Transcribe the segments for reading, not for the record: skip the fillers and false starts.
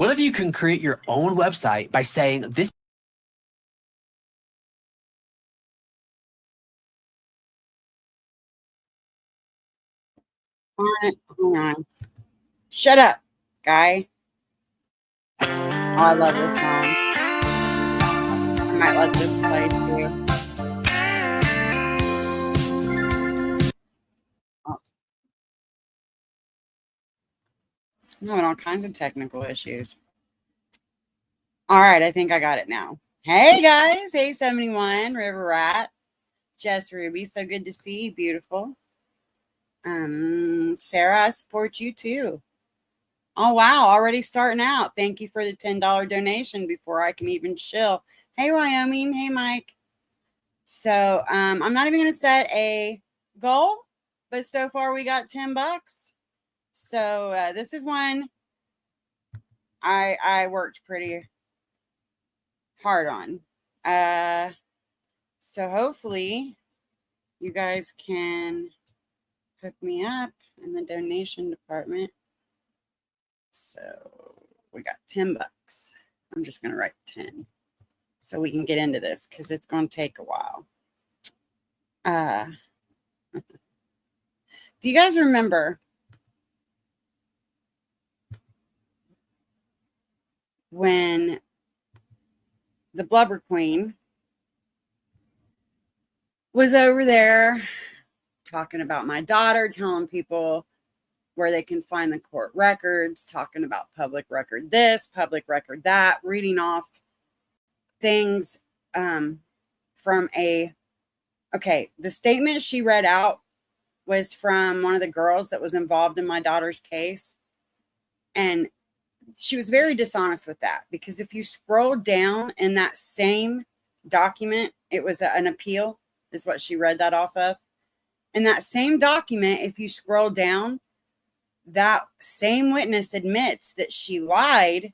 What if you can create your own website by saying this? Hang on. Shut up, guy. Oh, I love this song. I might let this play too. Oh. I'm having all kinds of technical issues. All right, I think I got it now. Hey guys, hey 71, River Rat, Jess Ruby, so good to see you, beautiful. Sarah, I support you too. Oh wow, already starting out. Thank you for the $10 donation before I can even chill. Hey Wyoming, hey Mike. So I'm not even gonna set a goal, but so far we got $10. So this is one I worked pretty hard on. So hopefully you guys can hook me up in the donation department. So we got $10. I'm just going to write 10 so we can get into this because it's going to take a while. Do you guys remember when the Blubber Queen was over there talking about my daughter, telling people where they can find the court records, talking about public record this, public record that, reading off things from the statement she read out was from one of the girls that was involved in my daughter's case. And she was very dishonest with that, because if you scroll down in that same document, it was an appeal, is what she read that off of. In that same document, if you scroll down, that same witness admits that she lied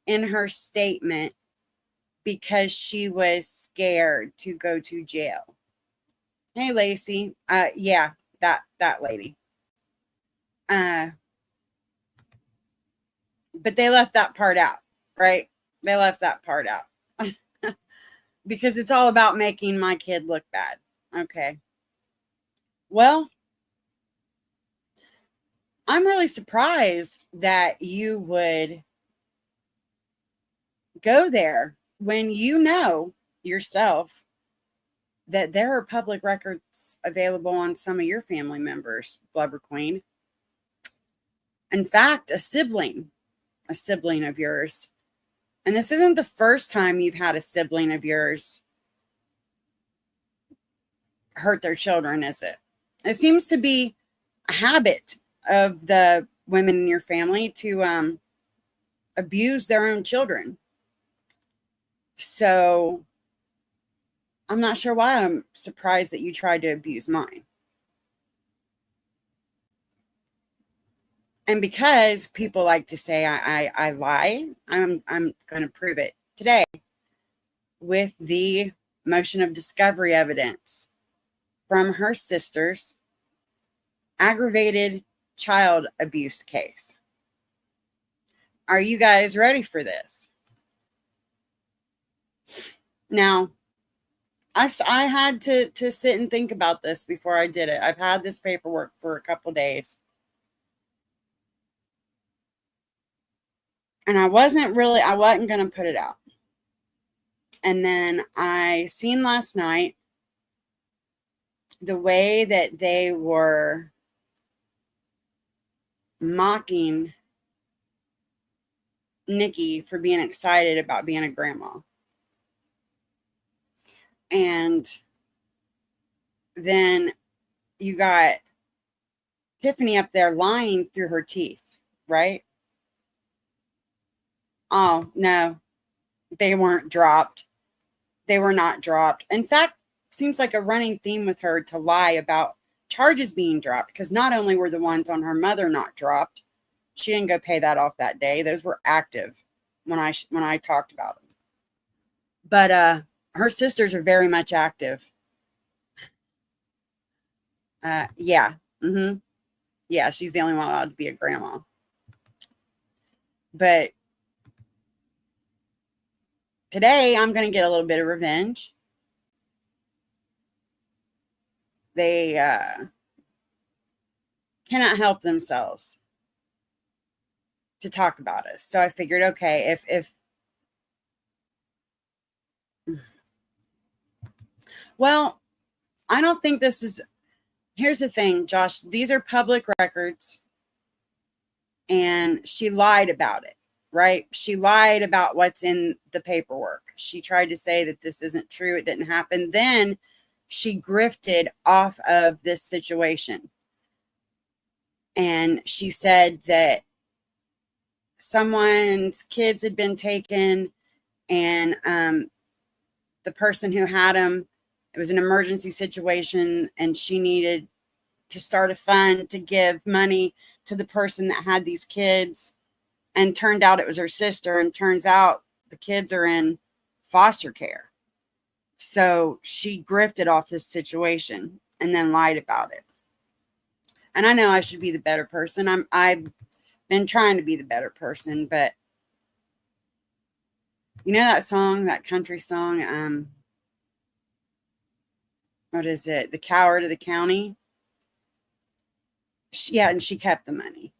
in her statement because she was scared to go to jail. Hey, Lacey. Yeah, that lady. But they left that part out, right? They left that part out because it's all about making my kid look bad. Okay. Well, I'm really surprised that you would go there when you know yourself that there are public records available on some of your family members, Blubber Queen. In fact, a sibling of yours. And this isn't the first time you've had a sibling of yours hurt their children, is it? It seems to be a habit of the women in your family to abuse their own children. So I'm not sure why I'm surprised that you tried to abuse mine. And because people like to say I lie, I'm going to prove it today with the motion of discovery evidence from her sister's aggravated child abuse case. Are you guys ready for this? Now, I had to sit and think about this before I did it. I've had this paperwork for a couple days. And I wasn't going to put it out. And then I seen last night the way that they were mocking Nikki for being excited about being a grandma. And then you got Tiffany up there lying through her teeth, right? Oh, no, they weren't dropped. They were not dropped. In fact, seems like a running theme with her to lie about charges being dropped, because not only were the ones on her mother not dropped, she didn't go pay that off that day. Those were active when I talked about them. But her sisters are very much active. Yeah. Mm-hmm. Yeah, she's the only one allowed to be a grandma. But today, I'm going to get a little bit of revenge. They cannot help themselves to talk about us. So I figured, okay, if well, I don't think this is, here's the thing, Josh, these are public records, and she lied about it, right? She lied about what's in the paperwork. She tried to say that this isn't true, it didn't happen. Then she grifted off of this situation. And she said that someone's kids had been taken, and the person who had them, it was an emergency situation, and she needed to start a fund to give money to the person that had these kids. And turned out it was her sister, and turns out the kids are in foster care. So she grifted off this situation and then lied about it. And I know I should be the better person. I've been trying to be the better person, but you know that song, that country song, what is it? The Coward of the County. And she kept the money.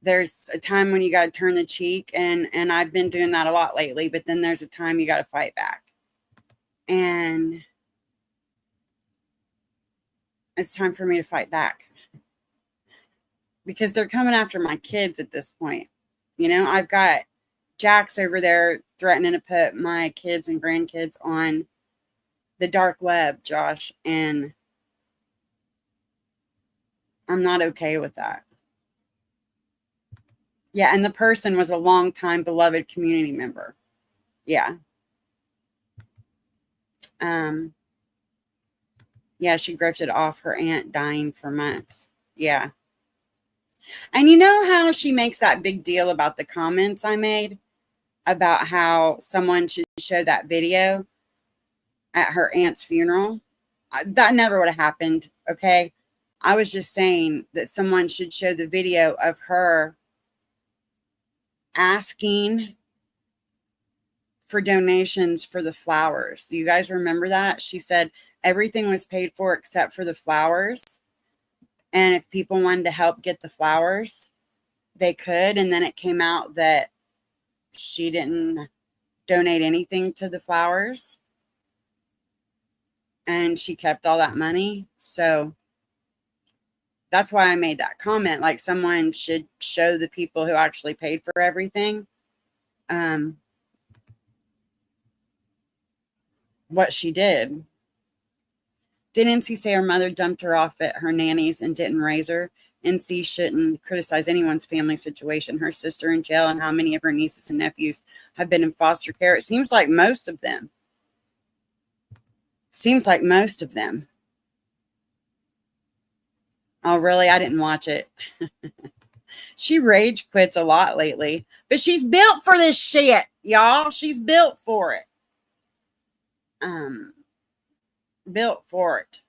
There's a time when you got to turn the cheek, and I've been doing that a lot lately, but then there's a time you got to fight back. And it's time for me to fight back, because they're coming after my kids at this point. You know, I've got Jax over there threatening to put my kids and grandkids on the dark web, Josh, and I'm not okay with that. Yeah, and the person was a longtime beloved community member. Yeah. Yeah, she grifted off her aunt dying for months. Yeah. And you know how she makes that big deal about the comments I made about how someone should show that video at her aunt's funeral? That never would have happened, okay? I was just saying that someone should show the video of her asking for donations for the flowers. Do you guys remember that? She said everything was paid for except for the flowers. And if people wanted to help get the flowers, they could. And then it came out that she didn't donate anything to the flowers. And she kept all that money. So that's why I made that comment. Like, someone should show the people who actually paid for everything what she did. Did NC say her mother dumped her off at her nanny's and didn't raise her? NC shouldn't criticize anyone's family situation. Her sister in jail, and how many of her nieces and nephews have been in foster care? It seems like most of them. Oh, really? I didn't watch it. She rage quits a lot lately, but she's built for this shit, y'all. She's built for it. Built for it.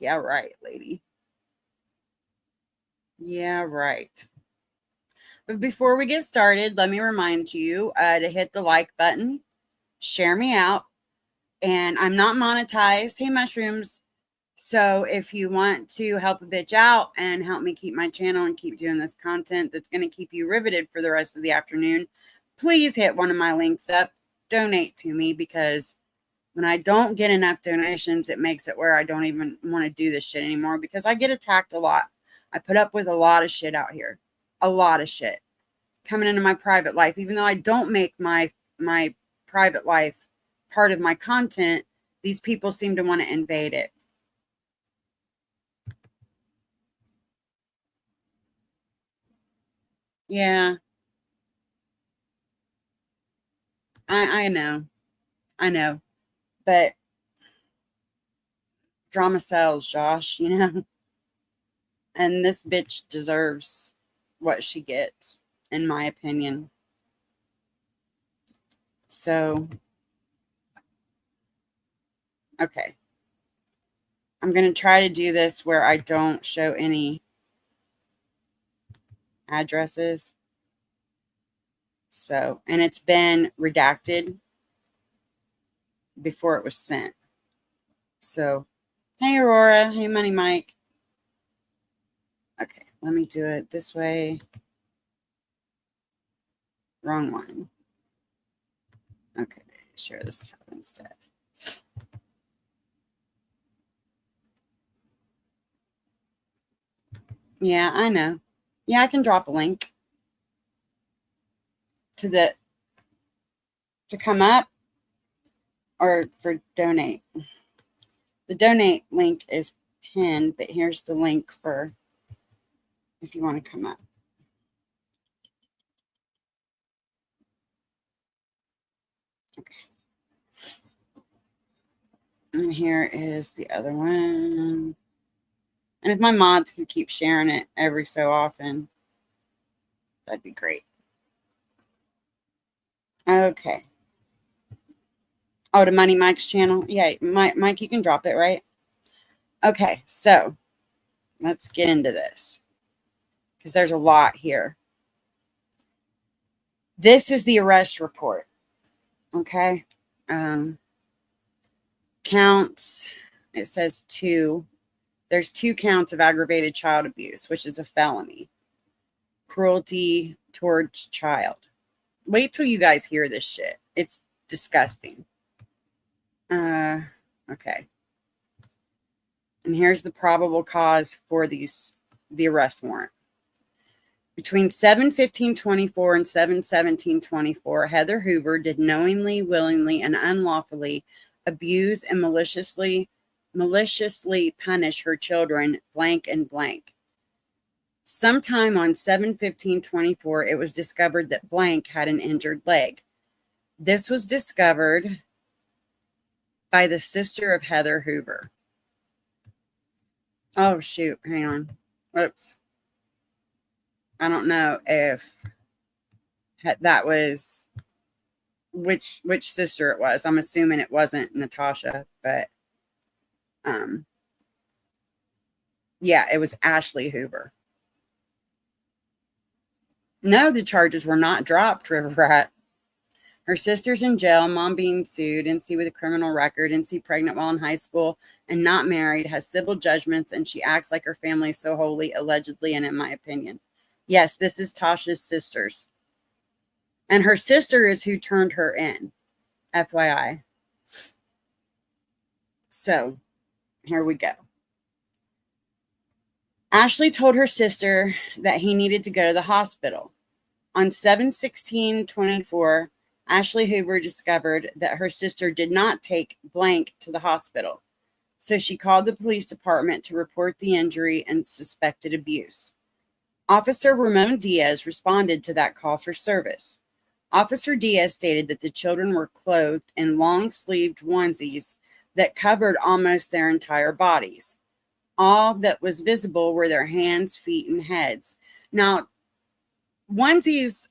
Yeah, right, lady. Yeah, right. But before we get started, let me remind you to hit the like button, share me out, and I'm not monetized. Hey, mushrooms. So if you want to help a bitch out and help me keep my channel and keep doing this content that's going to keep you riveted for the rest of the afternoon, please hit one of my links up, donate to me, because when I don't get enough donations, it makes it where I don't even want to do this shit anymore, because I get attacked a lot. I put up with a lot of shit out here, a lot of shit coming into my private life. Even though I don't make my private life part of my content, these people seem to want to invade it. Yeah, I know, but drama sells, Josh, you know, and this bitch deserves what she gets, in my opinion. So, okay. I'm going to try to do this where I don't show any addresses. So, and it's been redacted before it was sent. So, hey, Aurora. Hey, Money Mike. Okay, let me do it this way. Wrong one. Okay, share this tab instead. Yeah, I know. Yeah, I can drop a link to come up, or for donate. The donate link is pinned, but here's the link for if you want to come up. Okay. And here is the other one. And if my mods can keep sharing it every so often, that'd be great. Okay. Oh, to Money Mike's channel? Yeah, Mike, you can drop it, right? Okay, so let's get into this, because there's a lot here. This is the arrest report. Okay. Counts, it says 2 There's 2 counts of aggravated child abuse, which is a felony. Cruelty towards child. Wait till you guys hear this shit. It's disgusting. Okay. And here's the probable cause for the arrest warrant. Between 7/15/24 and 7/17/24, Heather Hoover did knowingly, willingly, and unlawfully abuse and maliciously punish her children, blank and blank. Sometime on 7/15/24, it was discovered that blank had an injured leg. This was discovered by the sister of Heather Hoover. Oh, shoot. Hang on. Whoops. I don't know if that was which sister it was. I'm assuming it wasn't Natasha, but yeah, it was Ashley Hoover. No, the charges were not dropped, River Rat. Her sister's in jail, mom being sued, NC with a criminal record, NC pregnant while in high school and not married, has civil judgments, and she acts like her family is so holy, allegedly, and in my opinion. Yes, this is Tasha's sisters. And her sister is who turned her in, FYI. So, here we go. Ashley told her sister that he needed to go to the hospital. On 7/16/24, Ashley Hoover discovered that her sister did not take blank to the hospital. So she called the police department to report the injury and suspected abuse. Officer Ramon Diaz responded to that call for service. Officer Diaz stated that the children were clothed in long-sleeved onesies that covered almost their entire bodies. All that was visible were their hands, feet, and heads. Now, onesies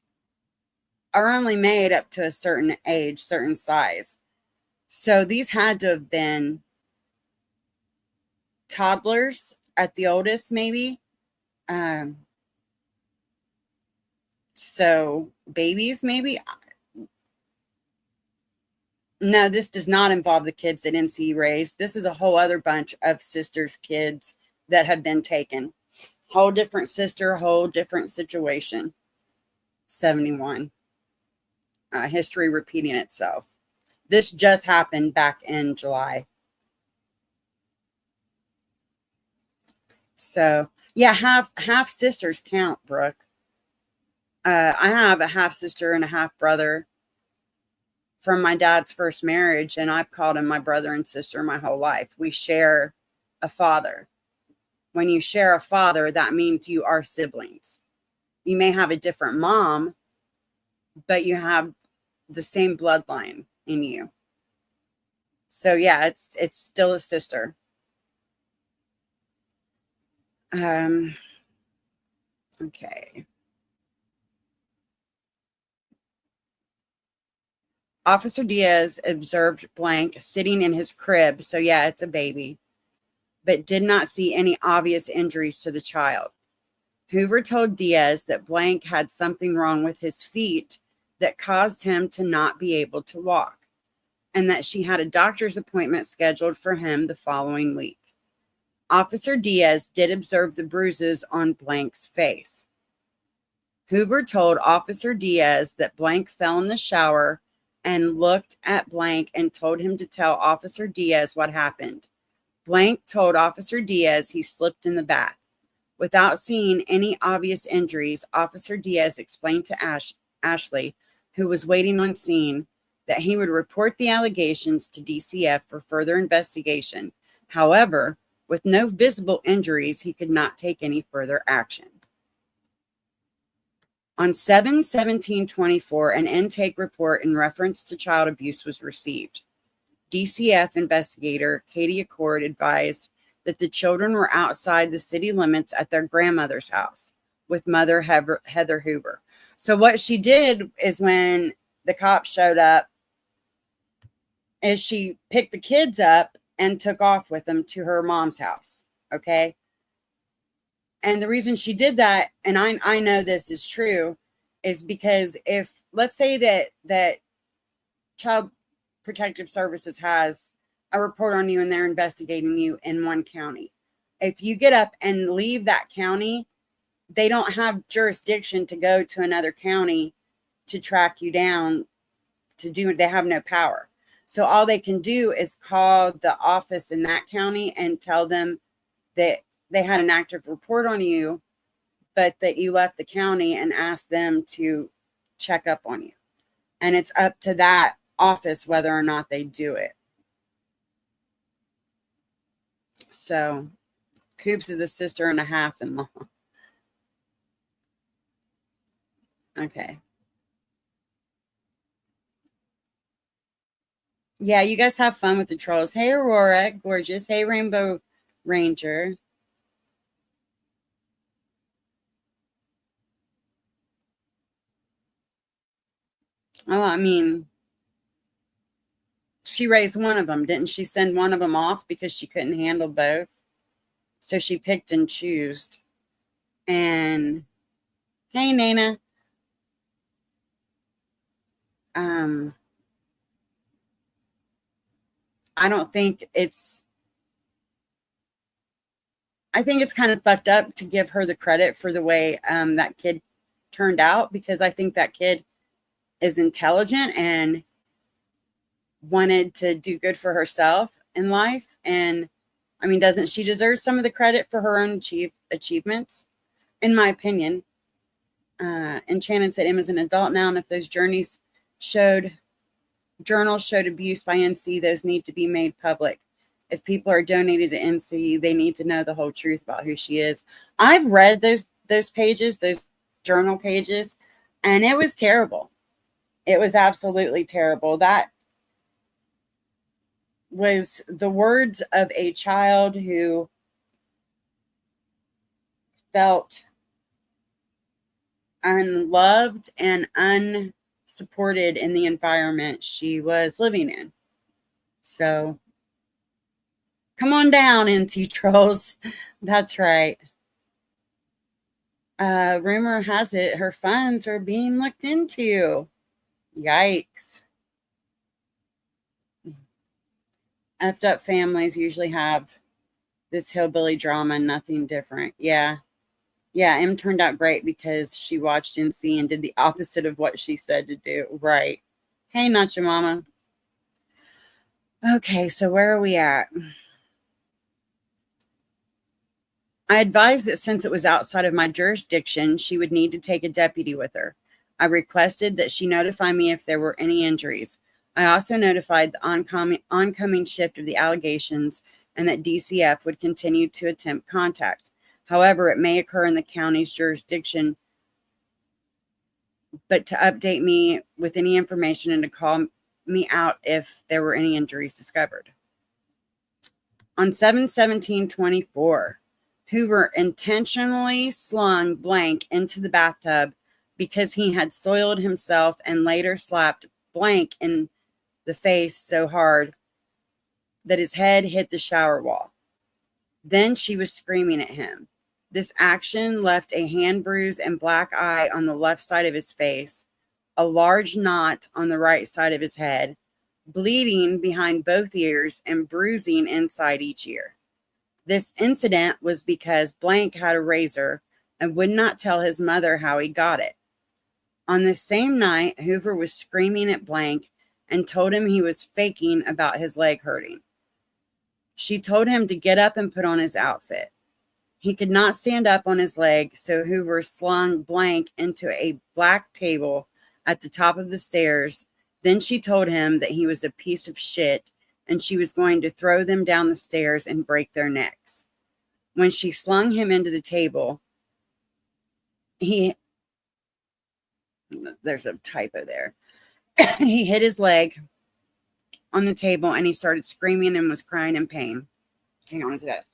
are only made up to a certain age, certain size. So these had to have been toddlers at the oldest, maybe. So babies, maybe. No, this does not involve the kids that NC raised. This is a whole other bunch of sisters' kids that have been taken. Whole different sister, whole different situation. 71. History repeating itself. This just happened back in July. So, yeah, half sisters count, Brooke. I have a half sister and a half brother from my dad's first marriage, and I've called him my brother and sister my whole life. We share a father. When you share a father, that means you are siblings. You may have a different mom, but you have the same bloodline in you. So yeah, it's still a sister. Okay. Officer Diaz observed blank sitting in his crib. So yeah, it's a baby, but did not see any obvious injuries to the child. Hoover told Diaz that blank had something wrong with his feet that caused him to not be able to walk, and that she had a doctor's appointment scheduled for him the following week. Officer Diaz did observe the bruises on blank's face. Hoover told Officer Diaz that blank fell in the shower and looked at blank and told him to tell Officer Diaz what happened. Blank told Officer Diaz he slipped in the bath. Without seeing any obvious injuries, Officer Diaz explained to Ashley, who was waiting on scene, that he would report the allegations to DCF for further investigation. However, with no visible injuries, he could not take any further action. On 7/17/24, an intake report in reference to child abuse was received. DCF investigator Katie Accord advised that the children were outside the city limits at their grandmother's house with mother Heather Hoover. So what she did is, when the cops showed up, is she picked the kids up and took off with them to her mom's house. Okay. And the reason she did that, and I know this is true, is because if, let's say that Child Protective Services has a report on you and they're investigating you in one county, If you get up and leave that county, they don't have jurisdiction to go to another county to track you down to do it. They have no power. So all they can do is call the office in that county and tell them that they had an active report on you, but that you left the county, and ask them to check up on you. And it's up to that office whether or not they do it. So Coops is a sister and a half in law. Okay. Yeah, you guys have fun with the trolls. Hey, Aurora, gorgeous. Hey, Rainbow Ranger. Oh, I mean, she raised one of them. Didn't she send one of them off because she couldn't handle both? So she picked and chose. And hey, Nana. I don't think it's, I think it's kind of fucked up to give her the credit for the way that kid turned out, because I think that kid is intelligent and wanted to do good for herself in life. And I mean, doesn't she deserve some of the credit for her own achievements? In my opinion. Enchanted said Emma's an adult now, and if those journals showed abuse by NC, those need to be made public. If people are donated to NC, they need to know the whole truth about who she is. I've read those pages, those journal pages, and it was terrible. It was absolutely terrible. That was the words of a child who felt unloved and unsupported in the environment she was living in. So come on down, NT trolls. That's right. Rumor has it her funds are being looked into. Yikes. Effed up families usually have this hillbilly drama, nothing different. Yeah. Yeah, M turned out great because she watched NC and did the opposite of what she said to do. Right. Hey, not your mama. Okay, so where are we at? I advised that since it was outside of my jurisdiction, she would need to take a deputy with her. I requested that she notify me if there were any injuries. I also notified the oncoming shift of the allegations and that DCF would continue to attempt contact. However, it may occur in the county's jurisdiction, but to update me with any information and to call me out if there were any injuries discovered. On 7/17/24, Hoover intentionally slung Blank into the bathtub because he had soiled himself and later slapped Blank in the face so hard that his head hit the shower wall. Then she was screaming at him. This action left a hand bruise and black eye on the left side of his face, a large knot on the right side of his head, bleeding behind both ears, and bruising inside each ear. This incident was because Blank had a razor and would not tell his mother how he got it. On the same night, Hoover was screaming at Blank and told him he was faking about his leg hurting. She told him to get up and put on his outfit. He could not stand up on his leg, so Hoover slung Blank into a black table at the top of the stairs. Then she told him that he was a piece of shit and she was going to throw them down the stairs and break their necks. When she slung him into the table, there's a typo there. He hit his leg on the table and he started screaming and was crying in pain. Hang on a sec.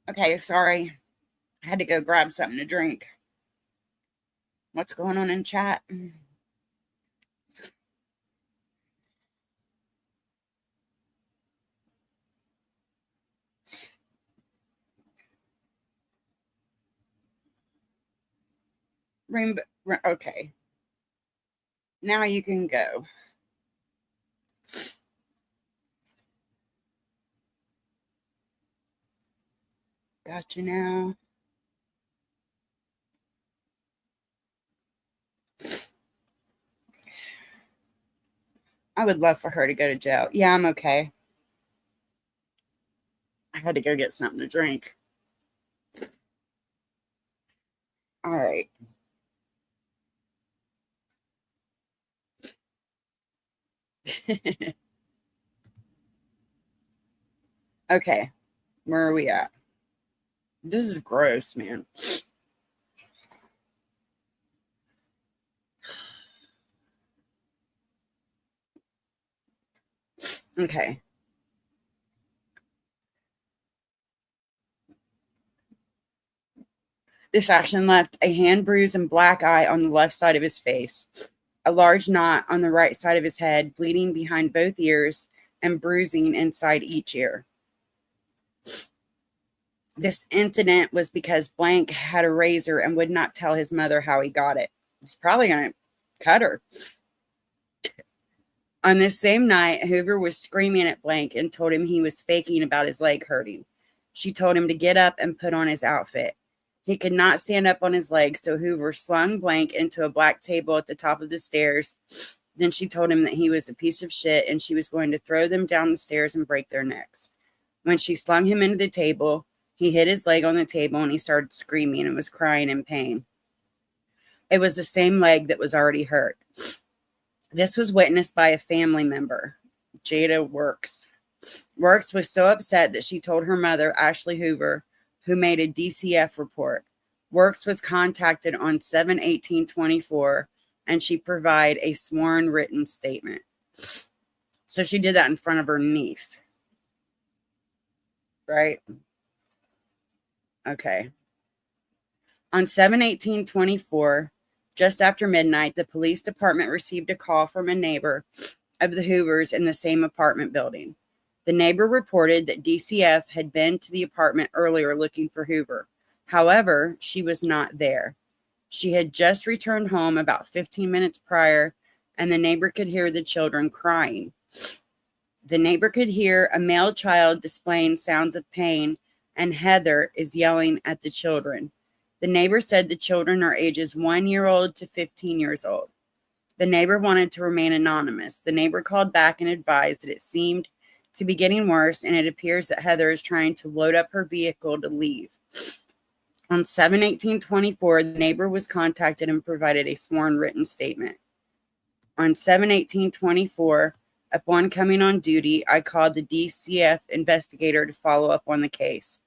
Okay, sorry. I had to go grab something to drink. What's going on in chat? Rainbow. Okay. Now you can go. Got you now. I would love for her to go to jail. Yeah, I'm okay. I had to go get something to drink. All right. Okay. Where are we at? This is gross, man. Okay. This action left a hand bruise and black eye on the left side of his face, a large knot on the right side of his head, bleeding behind both ears, and bruising inside each ear. This incident was because Blank had a razor and would not tell his mother how he got it. He's probably going to cut her. On this same night, Hoover was screaming at Blank and told him he was faking about his leg hurting. She told him to get up and put on his outfit. He could not stand up on his legs, so Hoover slung Blank into a black table at the top of the stairs. Then she told him that he was a piece of shit and she was going to throw them down the stairs and break their necks. When she slung him into the table, he hit his leg on the table and he started screaming and was crying in pain. It was the same leg that was already hurt. This was witnessed by a family member, Jada Works. Works was so upset that she told her mother, Ashley Hoover, who made a DCF report. Works was contacted on 7/18/24, and she provided a sworn written statement. So she did that in front of her niece. Right? Okay. On 7/18/24, just after midnight, the police department received a call from a neighbor of the Hoovers in the same apartment building. The neighbor reported that DCF had been to the apartment earlier looking for Hoover. However, she was not there. She had just returned home about 15 minutes prior, and the neighbor could hear the children crying. The neighbor could hear a male child displaying sounds of pain, and Heather is yelling at the children. The neighbor said the children are ages 1-year-old to 15 years old. The neighbor wanted to remain anonymous. The neighbor called back and advised that it seemed to be getting worse, and it appears that Heather is trying to load up her vehicle to leave. On 7/18/24, the neighbor was contacted and provided a sworn written statement. On 7/18/24, upon coming on duty, I called the DCF investigator to follow up on the case.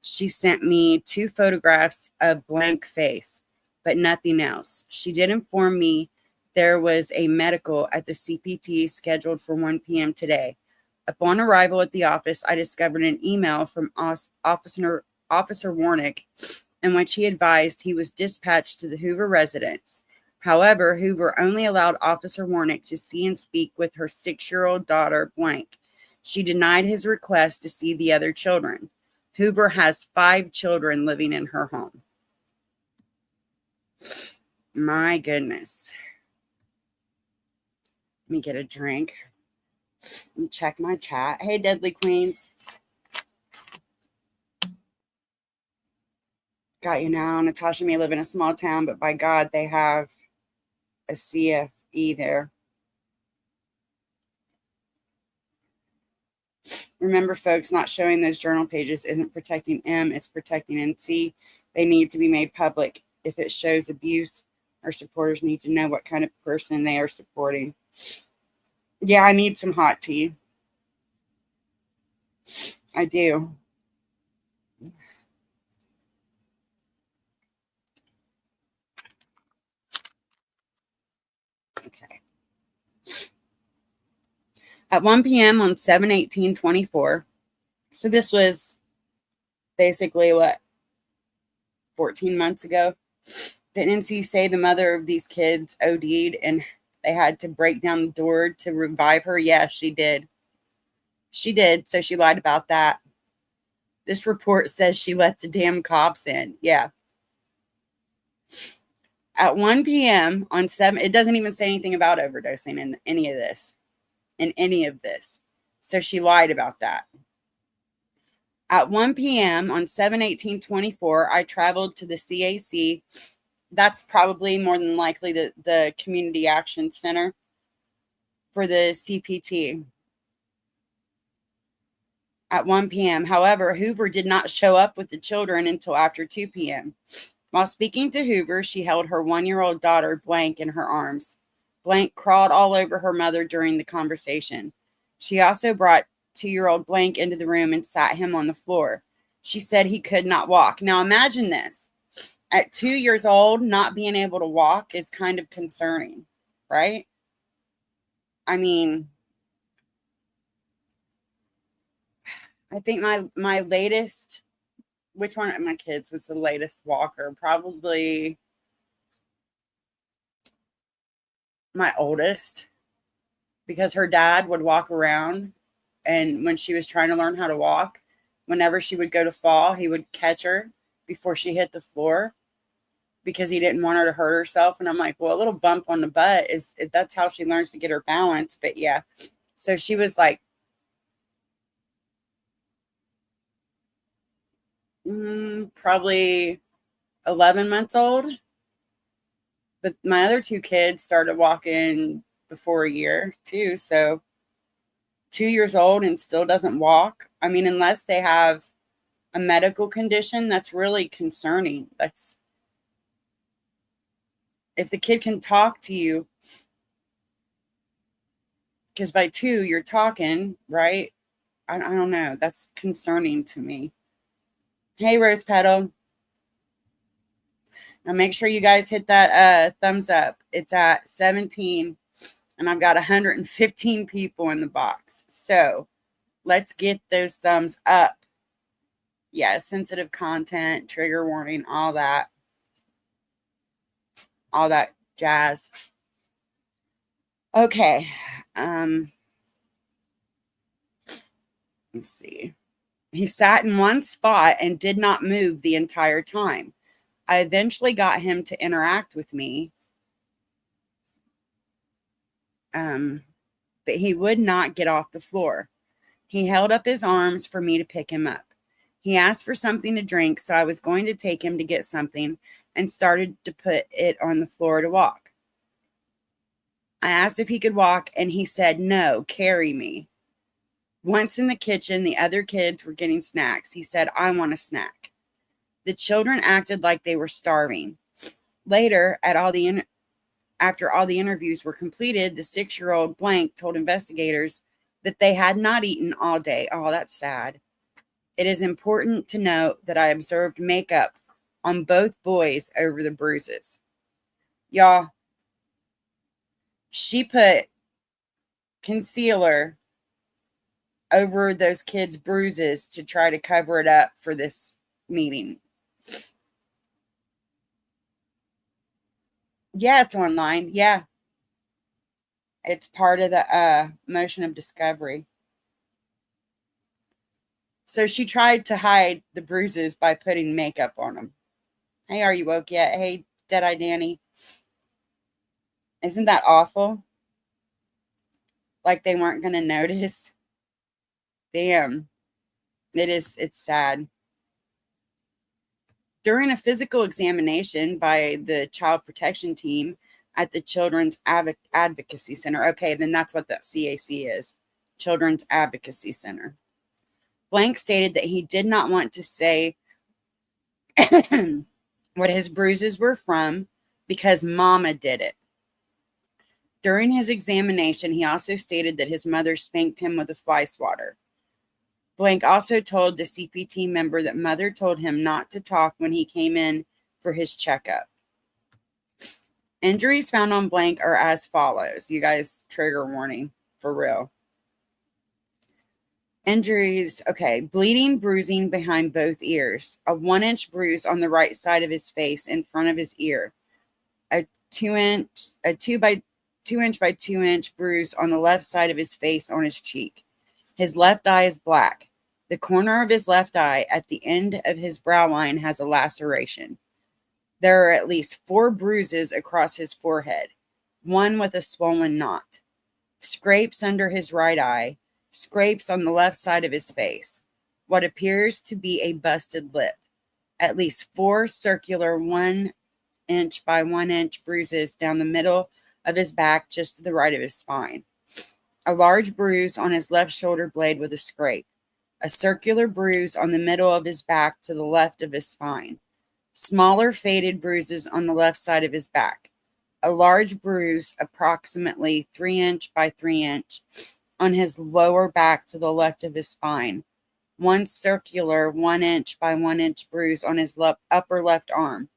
She sent me 2 photographs of Blank face, but nothing else. She did inform me there was a medical at the CPT scheduled for 1 p.m. today. Upon arrival at the office, I discovered an email from Officer Warnick in which he advised he was dispatched to the Hoover residence. However, Hoover only allowed Officer Warnick to see and speak with her 6-year-old daughter, Blank. She denied his request to see the other children. Hoover has 5 children living in her home. My goodness. Let me get a drink and check my chat. Hey, Deadly Queens. Got you now. Natasha may live in a small town, but by God, they have a CFE there. Remember, folks, not showing those journal pages isn't protecting M, it's protecting NC. They need to be made public. If it shows abuse, our supporters need to know what kind of person they are supporting. Yeah, I need some hot tea. I do. Okay. At 1 p.m. on 7/18/24, so this was basically, 14 months ago. Didn't NC say the mother of these kids OD'd and they had to break down the door to revive her? Yeah, she did. She did, so she lied about that. This report says she let the damn cops in. Yeah. At 1 p.m. on 7, it doesn't even say anything about overdosing in any of this. So she lied about that. At 1 p.m. on 7/18/24, I traveled to the CAC. That's probably more than likely the Community Action Center for the CPT. At 1 p.m. However, Hoover did not show up with the children until after 2 p.m. While speaking to Hoover, she held her 1-year-old daughter, Blank, in her arms. Blank crawled all over her mother during the conversation. She also brought 2-year-old Blank into the room and sat him on the floor. She said he could not walk. Now imagine this. At 2 years old, not being able to walk is kind of concerning, right? I mean, I think my latest, which one of my kids was the latest walker? Probably my oldest, because her dad would walk around, and when she was trying to learn how to walk, whenever she would go to fall, he would catch her before she hit the floor because he didn't want her to hurt herself. And I'm like, well, a little bump on the butt that's how she learns to get her balance. But yeah, so she was like probably 11 months old. But my other 2 kids started walking before a year too. So 2 years old and still doesn't walk. I mean, unless they have a medical condition, that's really concerning. That's if the kid can talk to you, because by 2 you're talking, right? I don't know. That's concerning to me. Hey, Rose Petal. Now make sure you guys hit that thumbs up. It's at 17 and I've got 115 people in the box. So let's get those thumbs up. Yeah, sensitive content, trigger warning, all that jazz. Okay. Let's see. He sat in one spot and did not move the entire time. I eventually got him to interact with me. But he would not get off the floor. He held up his arms for me to pick him up. He asked for something to drink, so I was going to take him to get something and started to put it on the floor to walk. I asked if he could walk, and he said, no, carry me. Once in the kitchen, the other kids were getting snacks. He said, I want a snack. The children acted like they were starving. Later, after all the interviews were completed, the 6-year-old Blank told investigators that they had not eaten all day. Oh, that's sad. It is important to note that I observed makeup on both boys over the bruises. Y'all, she put concealer over those kids' bruises to try to cover it up for this meeting. Yeah, it's online. Yeah. It's part of the motion of discovery. So she tried to hide the bruises by putting makeup on them. Hey, are you woke yet? Hey, Deadeye Danny. Isn't that awful? Like they weren't going to notice. Damn. It's sad. During a physical examination by the child protection team at the Children's Advocacy Center. Okay, then that's what the CAC is. Children's Advocacy Center. Blank stated that he did not want to say what his bruises were from because Mama did it. During his examination, he also stated that his mother spanked him with a fly swatter. Blank also told the CPT member that Mother told him not to talk when he came in for his checkup. Injuries found on Blank are as follows. You guys, trigger warning, for real. Injuries, okay. Bleeding, bruising behind both ears. A 1-inch bruise on the right side of his face in front of his ear. A 2 by 2 inch bruise on the left side of his face on his cheek. His left eye is black. The corner of his left eye at the end of his brow line has a laceration. There are at least 4 bruises across his forehead, one with a swollen knot. Scrapes under his right eye, scrapes on the left side of his face, what appears to be a busted lip. At least 4 circular 1-inch by 1-inch bruises down the middle of his back just to the right of his spine. A large bruise on his left shoulder blade with a scrape. A circular bruise on the middle of his back to the left of his spine. Smaller faded bruises on the left side of his back. A large bruise approximately 3-inch by 3-inch on his lower back to the left of his spine. 1 circular 1-inch by 1-inch bruise on his upper left arm.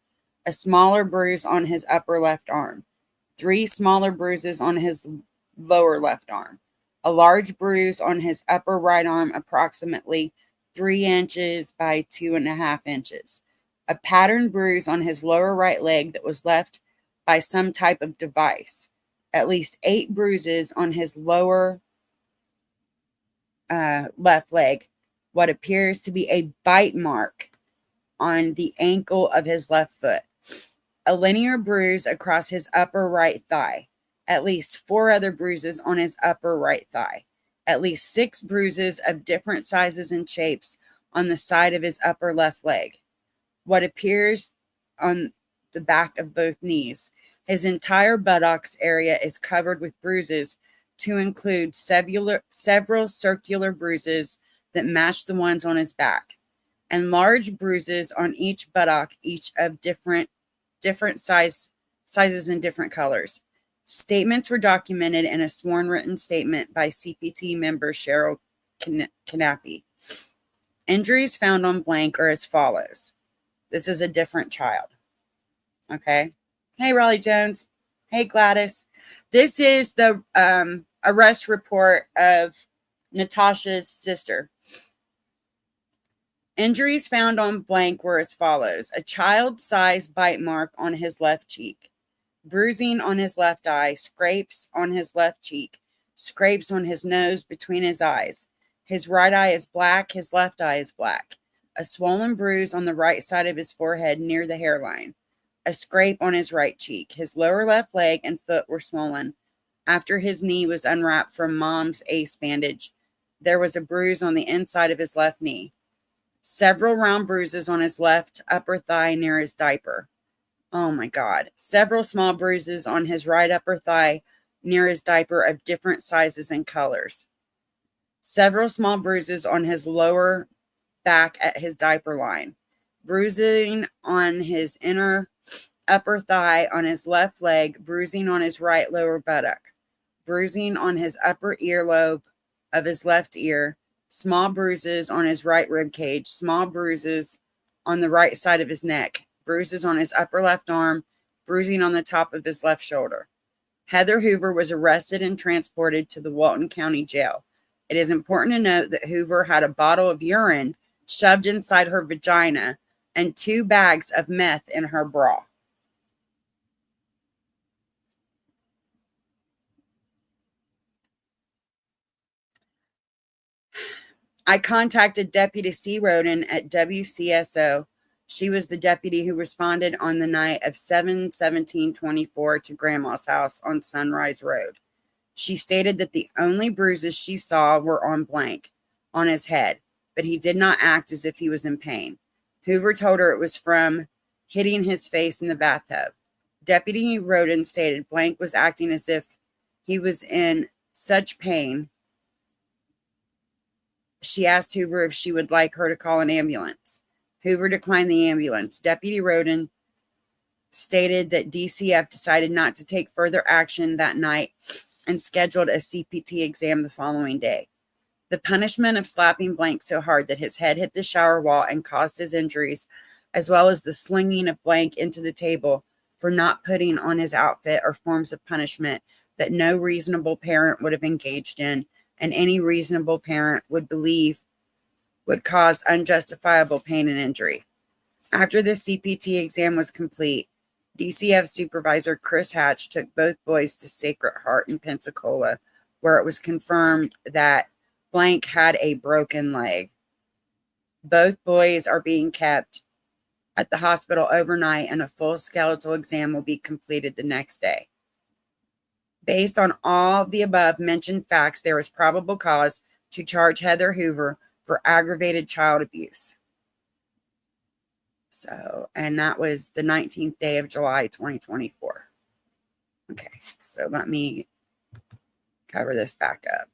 A smaller bruise on his upper left arm. 3 smaller bruises on his lower left arm. A large bruise on his upper right arm, approximately 3 inches by 2.5 inches. A patterned bruise on his lower right leg that was left by some type of device. At least 8 bruises on his lower left leg, what appears to be a bite mark on the ankle of his left foot. A linear bruise across his upper right thigh. At least 4 other bruises on his upper right thigh. At least 6 bruises of different sizes and shapes on the side of his upper left leg. What appears on the back of both knees. His entire buttocks area is covered with bruises, to include several circular bruises that match the ones on his back, and large bruises on each buttock, each of different sizes and different colors. Statements were documented in a sworn written statement by CPT member Cheryl Knappy. Injuries found on blank are as follows. This is a different child. Okay. Hey, Raleigh Jones. Hey, Gladys. This is the arrest report of Natasha's sister. Injuries found on blank were as follows. A child-sized bite mark on his left cheek. Bruising on his left eye. Scrapes on his left cheek. Scrapes on his nose between his eyes. His right eye is black. His left eye is black. A swollen bruise on the right side of his forehead near the hairline. A scrape on his right cheek. His lower left leg and foot were swollen. After his knee was unwrapped from mom's ace bandage, there was a bruise on the inside of his left knee. Several round bruises on his left upper thigh near his diaper. Oh my God. Several small bruises on his right upper thigh near his diaper of different sizes and colors. Several small bruises on his lower back at his diaper line. Bruising on his inner upper thigh on his left leg. Bruising on his right lower buttock. Bruising on his upper earlobe of his left ear. Small bruises on his right rib cage. Small bruises on the right side of his neck. Bruises on his upper left arm. Bruising on the top of his left shoulder. Heather Hoover was arrested and transported to the Walton County Jail. It is important to note that Hoover had a bottle of urine shoved inside her vagina and 2 bags of meth in her bra. I contacted Deputy C. Roden at WCSO. She was the deputy who responded on the night of 7/17/24 to Grandma's house on Sunrise Road. She stated that the only bruises she saw were on blank, on his head, but he did not act as if he was in pain. Hoover told her it was from hitting his face in the bathtub. Deputy Roden stated blank was acting as if he was in such pain. She asked Hoover if she would like her to call an ambulance. Hoover declined the ambulance. Deputy Roden stated that DCF decided not to take further action that night and scheduled a CPT exam the following day. The punishment of slapping Blank so hard that his head hit the shower wall and caused his injuries, as well as the slinging of Blank into the table for not putting on his outfit, are forms of punishment that no reasonable parent would have engaged in and any reasonable parent would believe would cause unjustifiable pain and injury. After the CPT exam was complete, DCF supervisor Chris Hatch took both boys to Sacred Heart in Pensacola, where it was confirmed that blank had a broken leg. Both boys are being kept at the hospital overnight, and a full skeletal exam will be completed the next day. Based on all the above mentioned facts, there is probable cause to charge Heather Hoover for aggravated child abuse. So, and that was the 19th day of July, 2024. Okay, so let me cover this back up.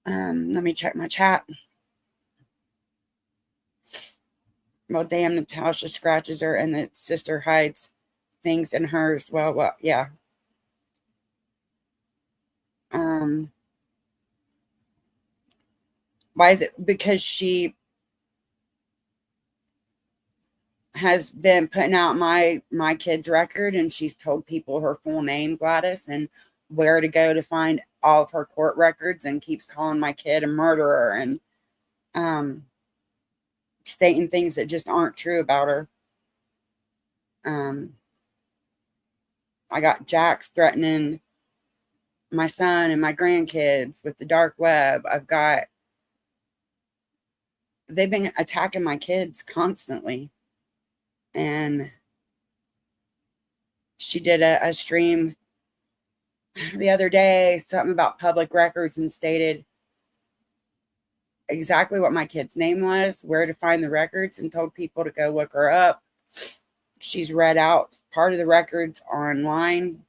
Let me check my chat. Well, damn, Natasha scratches her and the sister hides things in hers. Well, yeah. Why is it? Because she has been putting out my kid's record, and she's told people her full name, Gladys, and where to go to find all of her court records, and keeps calling my kid a murderer and stating things that just aren't true about her. I got Jax threatening my son and my grandkids with the dark web. They've been attacking my kids constantly. And she did a stream the other day, something about public records, and stated exactly what my kid's name was, where to find the records, and told people to go look her up. She's read out part of the records online.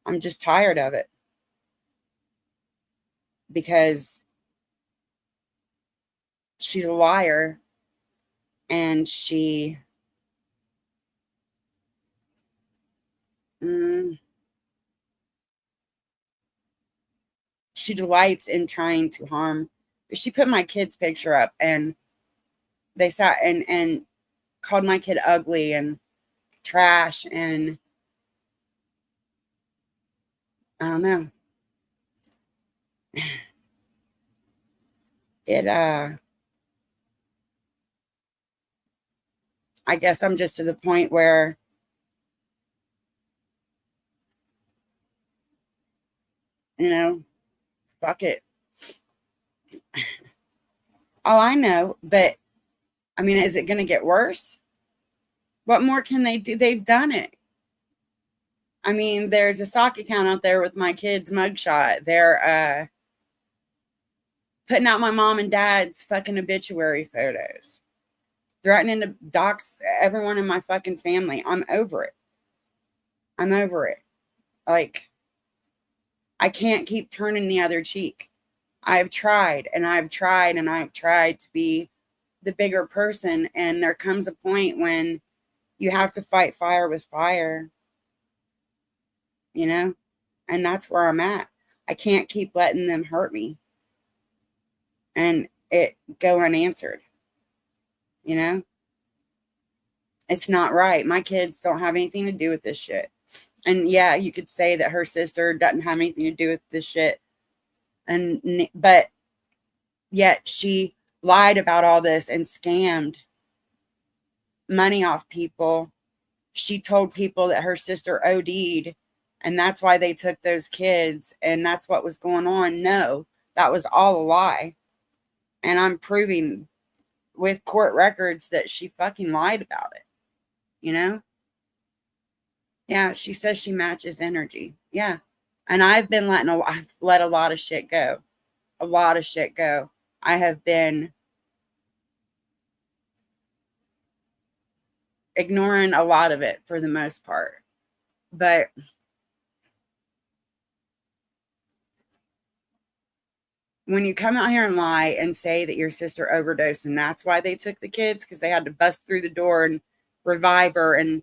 I'm just tired of it, because she's a liar, and she delights in trying to harm. She put my kid's picture up, and they sat and called my kid ugly and trash, and I don't know. I guess I'm just to the point where fuck it. Oh, I know, but I mean, is it going to get worse? What more can they do? They've done it. I mean, there's a sock account out there with my kid's mugshot. They're putting out my mom and dad's fucking obituary photos, threatening to dox everyone in my fucking family. I'm over it. Like, I can't keep turning the other cheek. I've tried to be the bigger person. And there comes a point when you have to fight fire with fire, and that's where I'm at. I can't keep letting them hurt me and it go unanswered. It's not right. My kids don't have anything to do with this shit. And yeah, you could say that her sister doesn't have anything to do with this shit. But yet she lied about all this and scammed money off people. She told people that her sister OD'd, and that's why they took those kids, and that's what was going on. No, that was all a lie. And I'm proving with court records that she fucking lied about it. Yeah, she says she matches energy. Yeah. And I've let a lot of shit go. I have been ignoring a lot of it for the most part. But when you come out here and lie and say that your sister overdosed and that's why they took the kids, because they had to bust through the door and revive her, and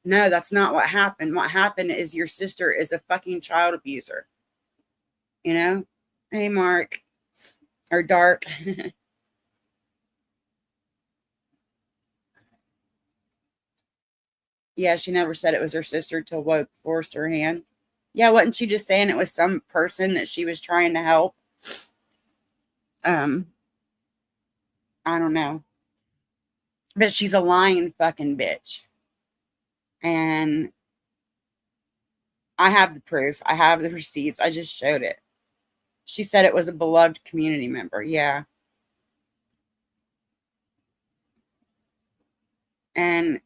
no, that's not what happened. What happened is your sister is a fucking child abuser. Hey, Mark. Or Dark. Yeah, she never said it was her sister till Woke forced her hand. Yeah, wasn't she just saying it was some person that she was trying to help? I don't know. But she's a lying fucking bitch. And I have the proof. I have the receipts. I just showed it. She said it was a beloved community member. Yeah. And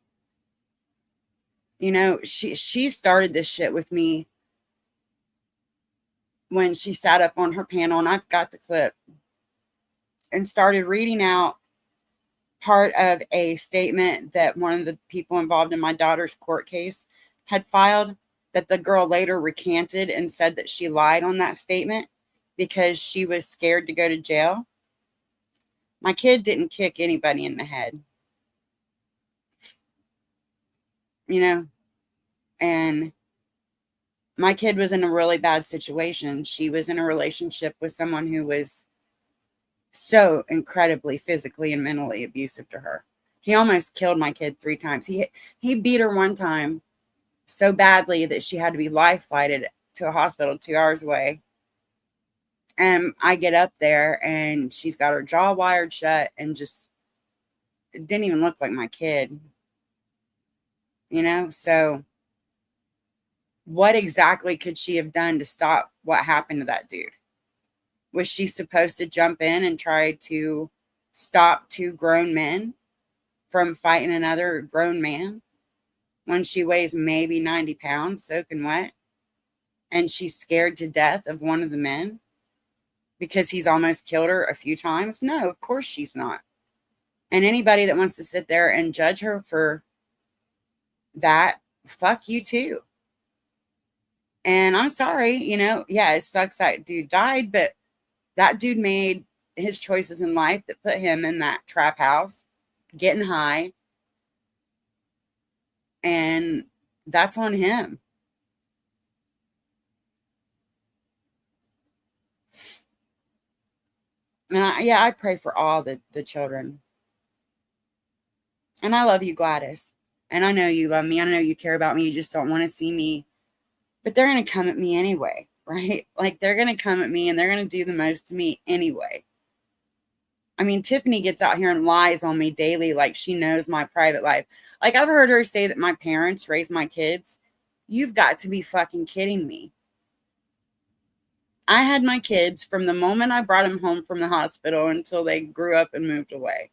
you know, she started this shit with me when she sat up on her panel, and I've got the clip, and started reading out part of a statement that one of the people involved in my daughter's court case had filed, that the girl later recanted and said that she lied on that statement because she was scared to go to jail. My kid didn't kick anybody in the head, you know, and my kid was in a really bad situation. She was in a relationship with someone who was so incredibly physically and mentally abusive to her. He almost killed my kid 3 times. He beat her one time so badly that she had to be life flighted to a hospital 2 hours away. And I get up there and she's got her jaw wired shut and just, it didn't even look like my kid, you know? So what exactly could she have done to stop what happened to that dude? Was she supposed to jump in and try to stop 2 grown men from fighting another grown man when she weighs maybe 90 pounds soaking wet, and she's scared to death of one of the men because he's almost killed her a few times? No, of course she's not. And anybody that wants to sit there and judge her for that, fuck you too. And I'm sorry, you know, yeah, it sucks that dude died, but that dude made his choices in life that put him in that trap house, getting high, and that's on him. And I pray for all the children. And I love you, Gladys. And I know you love me. I know you care about me. You just don't want to see me. But they're going to come at me anyway, right? Like, they're going to come at me and they're going to do the most to me anyway. I mean, Tiffany gets out here and lies on me daily like she knows my private life. Like, I've heard her say that my parents raised my kids. You've got to be fucking kidding me. I had my kids from the moment I brought them home from the hospital until they grew up and moved away.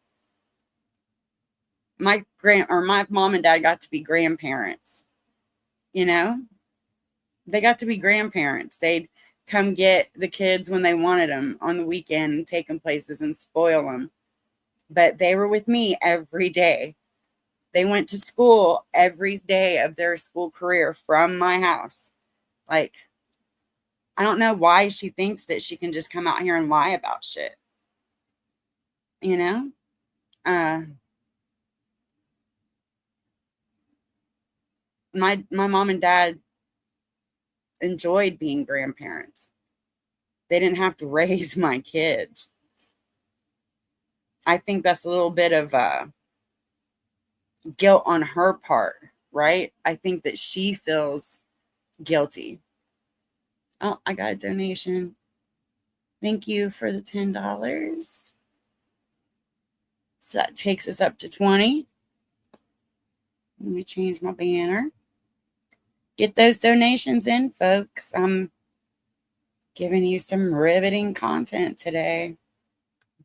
My mom and dad got to be grandparents. You know, they got to be grandparents. They'd come get the kids when they wanted them on the weekend and take them places and spoil them. But they were with me every day. They went to school every day of their school career from my house. Like, I don't know why she thinks that she can just come out here and lie about shit. You know? My mom and dad enjoyed being grandparents. They didn't have to raise my kids. I think that's a little bit of guilt on her part, right? I think that she feels guilty. Oh, I got a donation. Thank you for the $10. So that takes us up to 20. Let me change my banner. Get those donations in, folks. I'm giving you some riveting content today.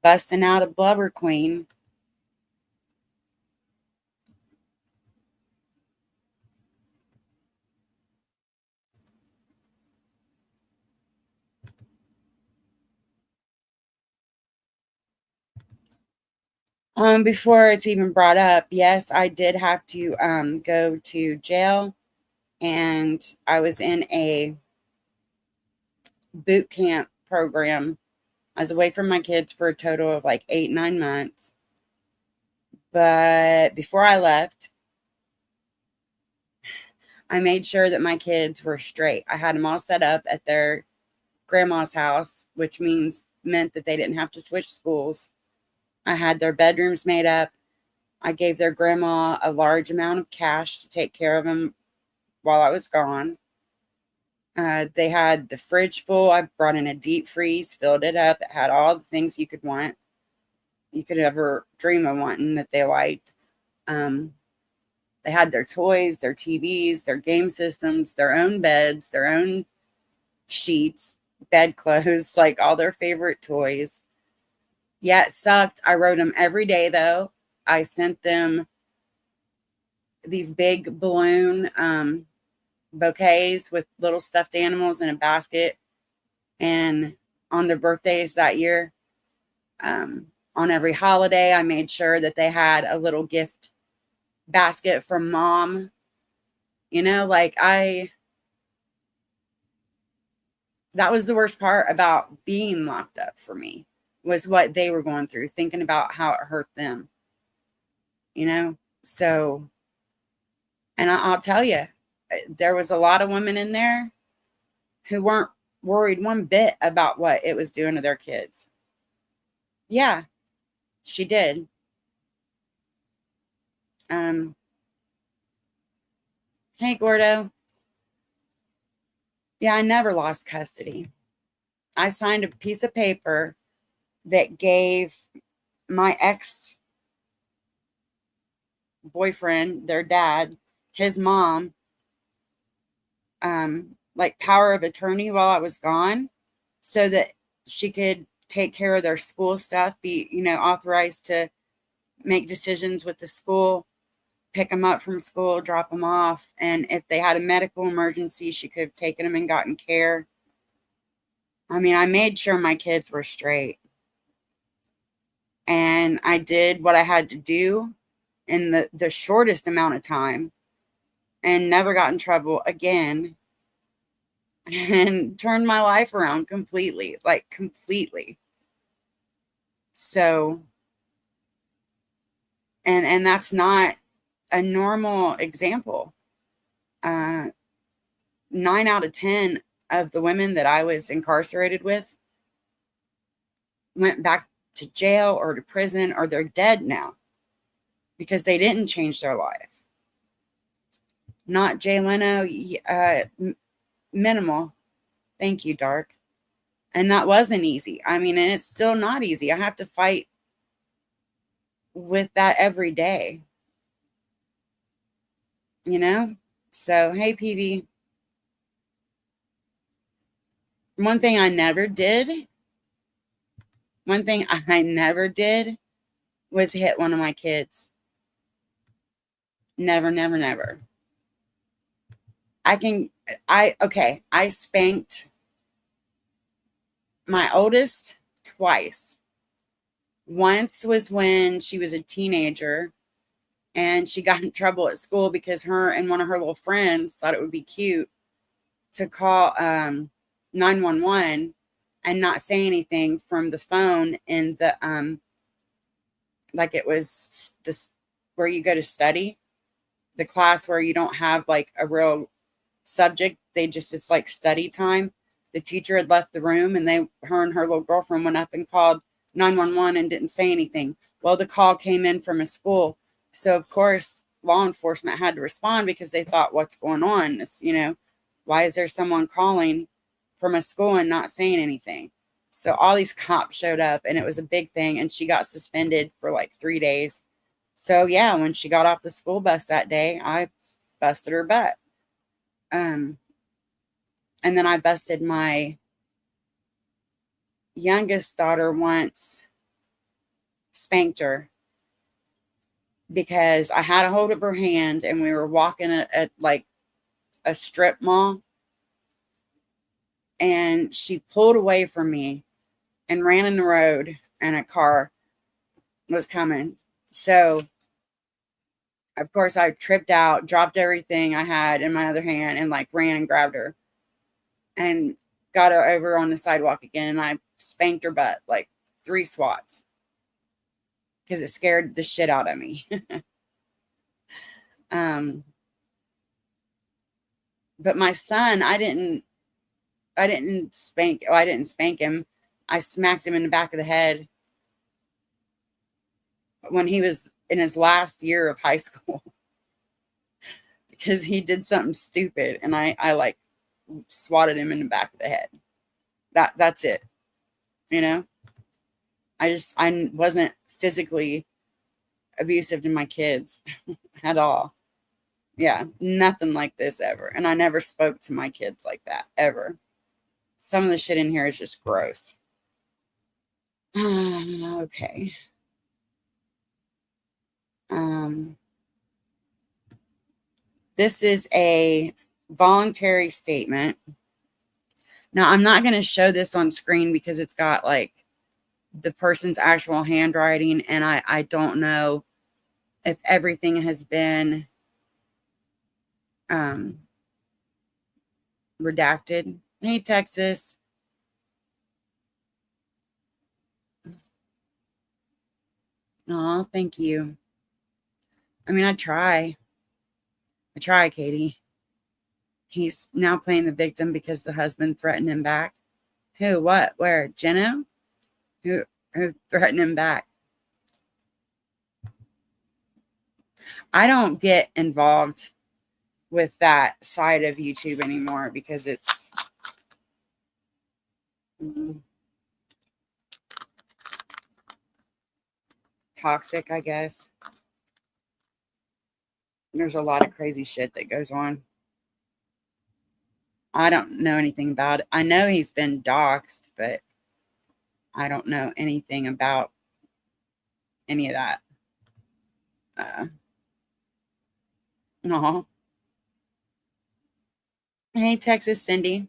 Busting out a blubber queen. Before it's even brought up, yes, I did have to go to jail, and I was in a boot camp program. I was away from my kids for a total of like 8-9 months. But before I left, I made sure that my kids were straight. I had them all set up at their grandma's house, which meant that they didn't have to switch schools. I had their bedrooms made up. I gave their grandma a large amount of cash to take care of them while I was gone. They had the fridge full. I brought in a deep freeze, filled it up. It had all the things you could want, you could ever dream of wanting that they liked. They had their toys, their TVs, their game systems, their own beds, their own sheets, bedclothes, like all their favorite toys. Yeah, it sucked. I wrote them every day, though. I sent them these big balloon bouquets with little stuffed animals in a basket. And on their birthdays that year, on every holiday, I made sure that they had a little gift basket from mom. You know, like that was the worst part about being locked up for me, was what they were going through, thinking about how it hurt them, you know? So, and I'll tell you, there was a lot of women in there who weren't worried one bit about what it was doing to their kids. Yeah, she did. Hey, Gordo. Yeah, I never lost custody. I signed a piece of paper that gave my ex-boyfriend, their dad, his mom, like power of attorney while I was gone, so that she could take care of their school stuff, be, you know, authorized to make decisions with the school, pick them up from school, drop them off. And if they had a medical emergency, she could have taken them and gotten care. I mean, I made sure my kids were straight. And I did what I had to do in the shortest amount of time, and never got in trouble again, and turned my life around completely, like completely. So, and that's not a normal example. 9 out of 10 of the women that I was incarcerated with went back to jail or to prison, or they're dead now because they didn't change their life. Not Jay Leno, minimal. Thank you, Dark. And that wasn't easy. I mean, and it's still not easy. I have to fight with that every day. You know? So, hey, PV. One thing I never did was hit one of my kids. Never, never, never. I spanked my oldest twice. Once was when she was a teenager and she got in trouble at school because her and one of her little friends thought it would be cute to call 911 and not say anything from the phone in the like it was this where you go to study, the class where you don't have like a real subject, it's like study time. The teacher had left the room, and her and her little girlfriend went up and called 911 and didn't say anything. Well, the call came in from a school, so of course law enforcement had to respond because they thought, what's going on? This, you know, why is there someone calling from a school and not saying anything? So all these cops showed up, and it was a big thing, and she got suspended for like 3 days. So yeah, when she got off the school bus that day, I busted her butt. And then I busted my youngest daughter once, spanked her because I had a hold of her hand, and we were walking at like a strip mall, and she pulled away from me and ran in the road, and a car was coming. So of course I tripped out, dropped everything I had in my other hand, and like ran and grabbed her and got her over on the sidewalk again. And I spanked her butt like 3 swats because it scared the shit out of me. But my son, I didn't spank him. I smacked him in the back of the head when he was in his last year of high school because he did something stupid, and I like swatted him in the back of the head. That's it. You know, I wasn't physically abusive to my kids at all. Yeah, nothing like this ever. And I never spoke to my kids like that ever. Some of the shit in here is just gross. Okay. This is a voluntary statement. Now, I'm not going to show this on screen because it's got like the person's actual handwriting, and I don't know if everything has been redacted. Hey, Texas. Oh, thank you. I mean, I try, Katie. He's now playing the victim because the husband threatened him back. Who, what, where? Jenna? Who threatened him back? I don't get involved with that side of YouTube anymore because it's toxic, I guess. There's a lot of crazy shit that goes on. I don't know anything about it. I know he's been doxxed, but I don't know anything about any of that. No. Hey, Texas Cindy.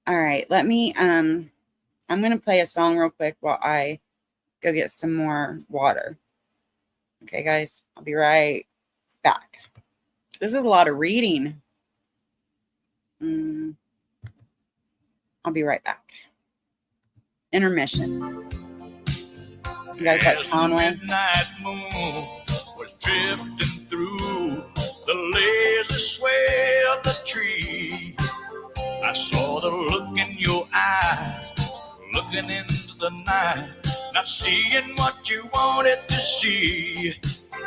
All right, let me I'm gonna play a song real quick while I go get some more water. Okay, guys, I'll be right back. This is a lot of reading. I'll be right back. Intermission. You guys got Conway? Midnight moon was drifting through the lazy sway of the tree. I saw the look in your eyes, looking into the night, not seeing what you wanted to see.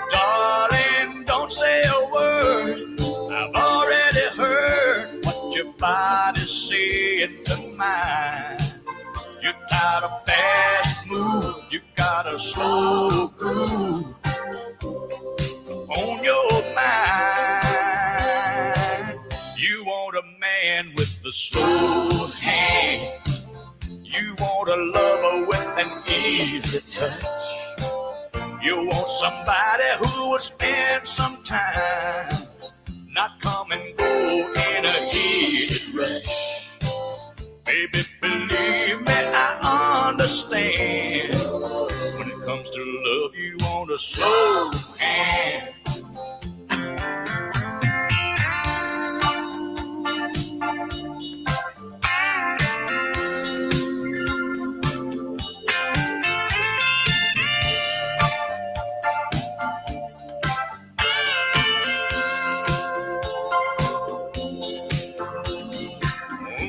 Darling, don't say a word. I've already heard what your body's saying to mine. You're tired of fast smooth, you got a slow groove on your mind. You want a man with a soul hand. You want a lover with an easy touch. You want somebody who will spend some time, not come and go in a heated rush. Baby, believe me, I understand. When it comes to love, you want a slow hand.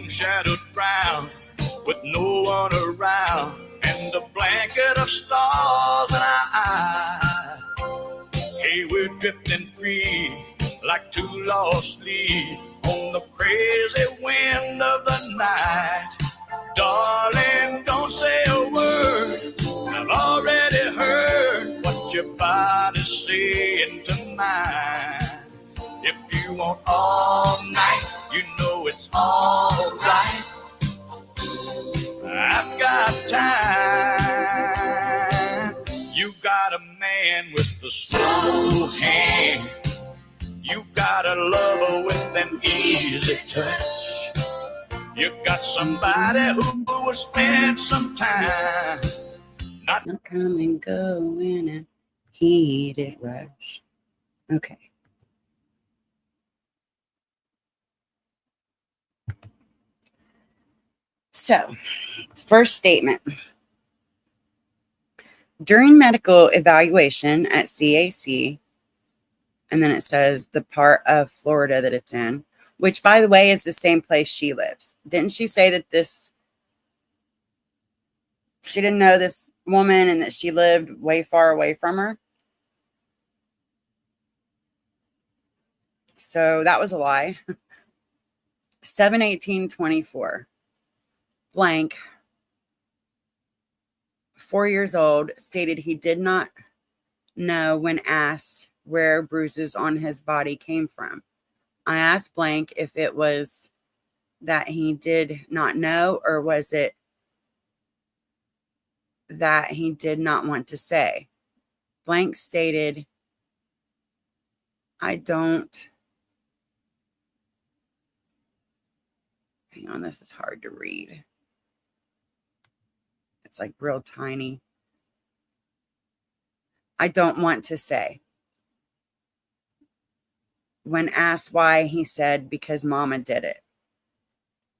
Shadowed brown with no one around, and a blanket of stars in our eyes. Hey, we're drifting free like two lost leaves on the crazy wind of the night. Darling, don't say a word. I've already heard what your body's saying tonight. If you want all night, you know it's all right. I've got time. You got a man with a slow hand. You got a lover with an easy touch. You got somebody who will spend some time, not come and go in a heated rush. Okay. So, first statement. During medical evaluation at CAC, and then it says the part of Florida that it's in, which, by the way, is the same place she lives. Didn't she say that she didn't know this woman and that she lived way far away from her? So that was a lie. 7/18/24. Blank, 4 years old, stated he did not know when asked where bruises on his body came from. I asked blank if it was that he did not know, or was it that he did not want to say. Blank stated, I don't. Hang on, this is hard to read. It's like real tiny. I don't want to say. When asked why, he said, because mama did it.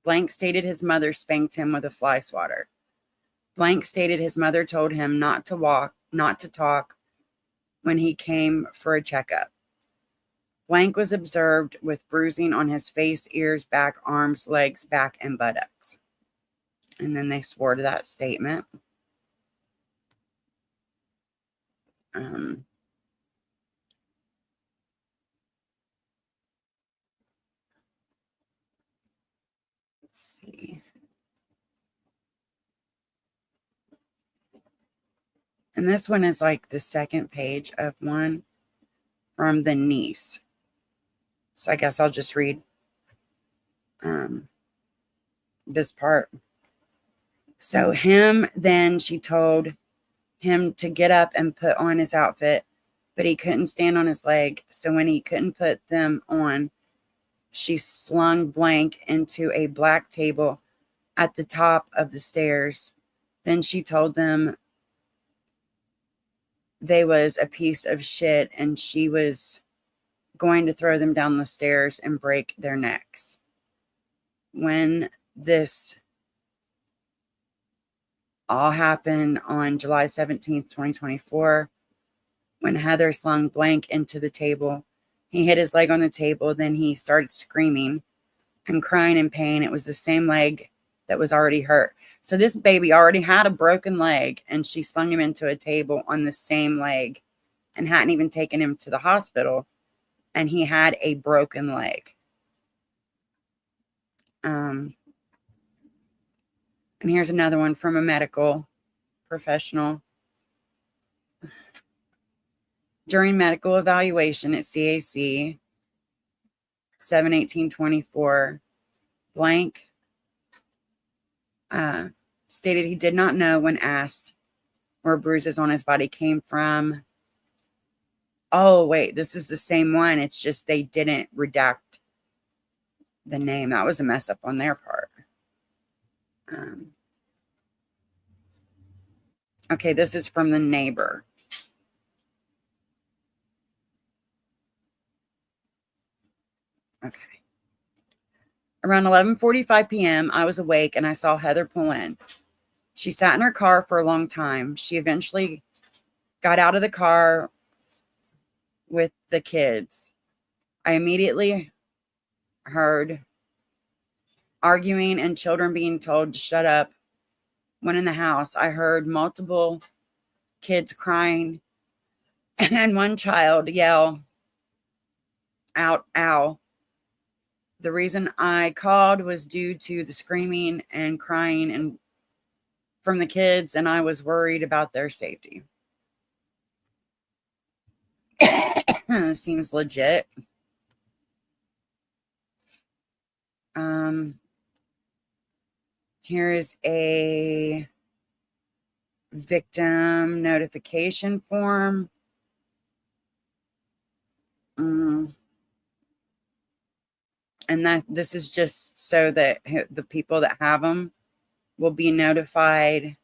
Blank stated his mother spanked him with a fly swatter. Blank stated his mother told him not to talk when he came for a checkup. Blank was observed with bruising on his face, ears, back, arms, legs, back, and buttocks. And then they swore to that statement. Let's see. And this one is like the second page of one from the niece. So I guess I'll just read this part. So she told him to get up and put on his outfit, but he couldn't stand on his leg. So when he couldn't put them on, she slung blank into a black table at the top of the stairs. Then she told them they was a piece of shit and she was going to throw them down the stairs and break their necks. When this all happened on July 17th, 2024, when Heather slung blank into the table, he hit his leg on the table. Then he started screaming and crying in pain. It was the same leg that was already hurt. So this baby already had a broken leg, and she slung him into a table on the same leg and hadn't even taken him to the hospital. And he had a broken leg. And here's another one from a medical professional. During medical evaluation at CAC, 7/18/24, blank stated he did not know when asked where bruises on his body came from. Oh, wait, this is the same one. It's just they didn't redact the name. That was a mess up on their part. Okay, this is from the neighbor. Okay. Around 11:45 p.m., I was awake and I saw Heather pull in. She sat in her car for a long time. She eventually got out of the car with the kids. I immediately heard arguing and children being told to shut up. When in the house, I heard multiple kids crying and one child yell out, ow. The reason I called was due to the screaming and crying and from the kids, and I was worried about their safety. Seems legit. Here is a victim notification form. And that this is just so that the people that have them will be notified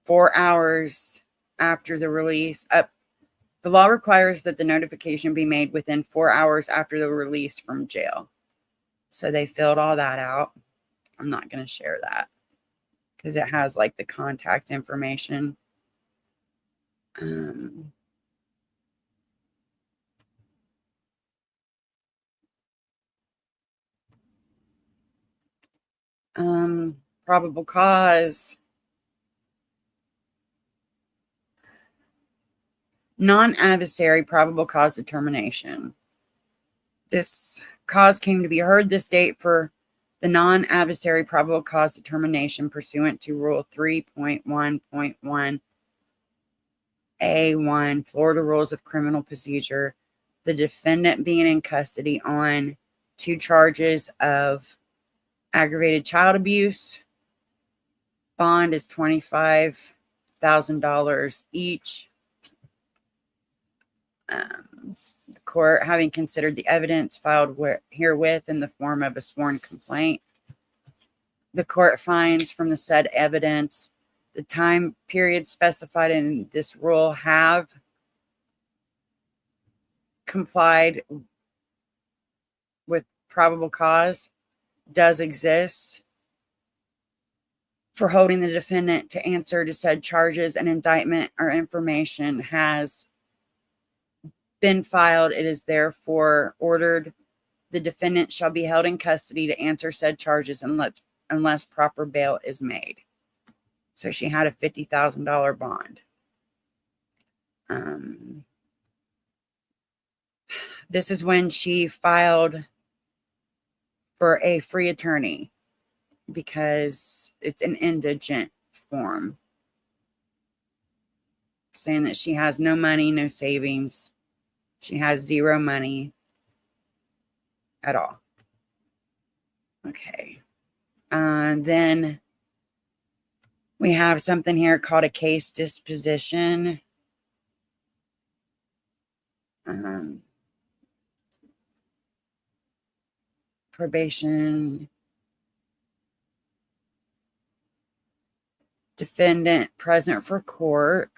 4 hours after the release. The law requires that the notification be made within 4 hours after the release from jail. So they filled all that out. I'm not going to share that because it has like the contact information. Probable cause. Non-adversary probable cause determination. This cause came to be heard this date for the non-adversary probable cause determination pursuant to Rule 3.1.1A1, Florida Rules of Criminal Procedure. The defendant being in custody on 2 charges of aggravated child abuse. Bond is $25,000 each. The court, having considered the evidence filed herewith in the form of a sworn complaint, the court finds from the said evidence the time period specified in this rule have complied with probable cause, does exist for holding the defendant to answer to said charges, and indictment or information has been filed. It is therefore ordered the defendant shall be held in custody to answer said charges unless proper bail is made. So she had a $50,000 bond. This is when she filed for a free attorney because it's an indigent form, saying that she has no money, no savings. She has zero money at all. Okay. Then we have something here called a case disposition. Probation. Defendant present for court.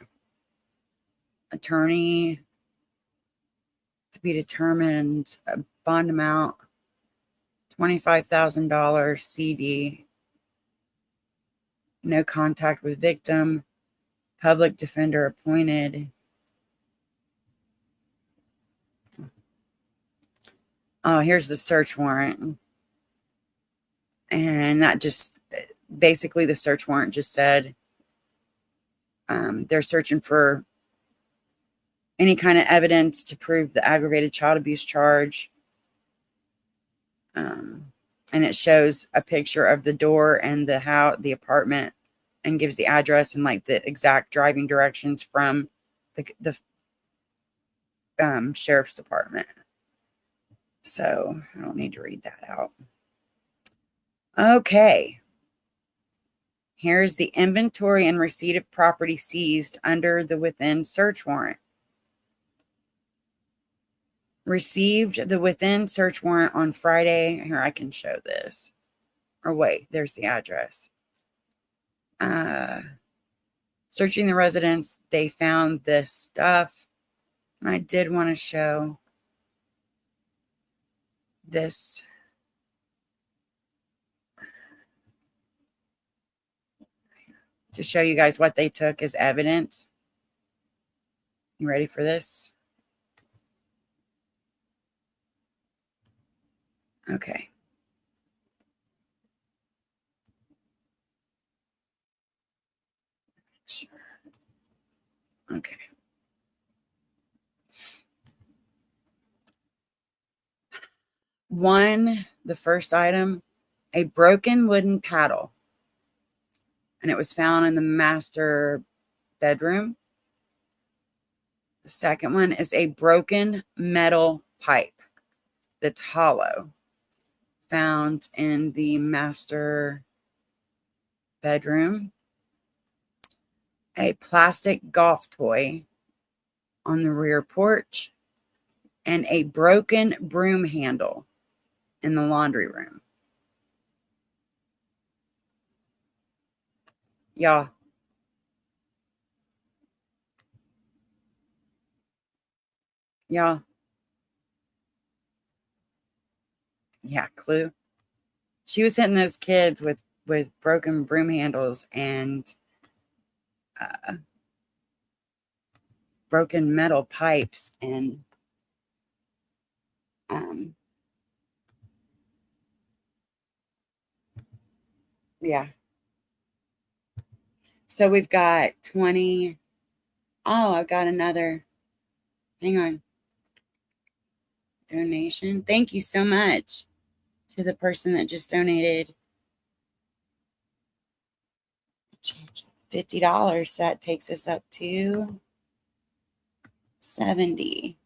Attorney to be determined. A bond amount $25,000 CD. No contact with victim. Public defender appointed. Oh, here's the search warrant. And that just basically the search warrant just said they're searching for any kind of evidence to prove the aggravated child abuse charge. And it shows a picture of the door and the apartment, and gives the address and like the exact driving directions from the sheriff's department. So I don't need to read that out. Okay. Here's the inventory and receipt of property seized under the within search warrant. Received the within search warrant on Friday. Here, I can show this. Or wait, there's the address. Searching the residence, they found this stuff. And I did want to show this. To show you guys what they took as evidence. You ready for this? Okay. Sure. Okay. The first item, a broken wooden paddle. And it was found in the master bedroom. The second one is a broken metal pipe that's hollow, found in the master bedroom. A plastic golf toy on the rear porch, and a broken broom handle in the laundry room. Y'all. Yeah, clue. She was hitting those kids with broken broom handles and broken metal pipes, and yeah. So we've got 20. Oh, I've got another. Hang on. Donation. Thank you so much to the person that just donated $50. So that takes us up to 70.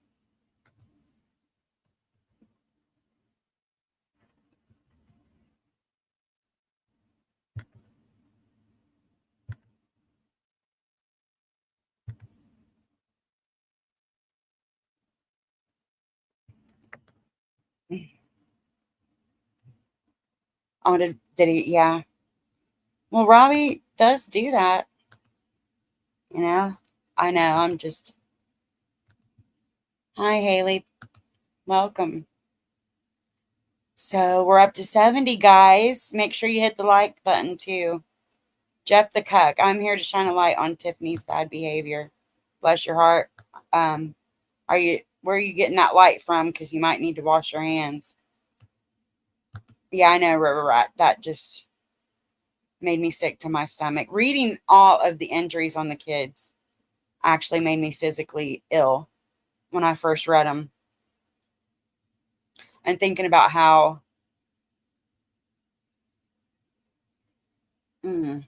Oh, did he? Yeah. Well, Robbie does do that. You know, I know. I'm just. Hi, Haley. Welcome. So we're up to 70, guys. Make sure you hit the like button too. Jeff the Cuck. I'm here to shine a light on Tiffany's bad behavior. Bless your heart. Where are you getting that light from? Because you might need to wash your hands. Yeah, I know, River Rat. That just made me sick to my stomach. Reading all of the injuries on the kids actually made me physically ill when I first read them. And thinking about how and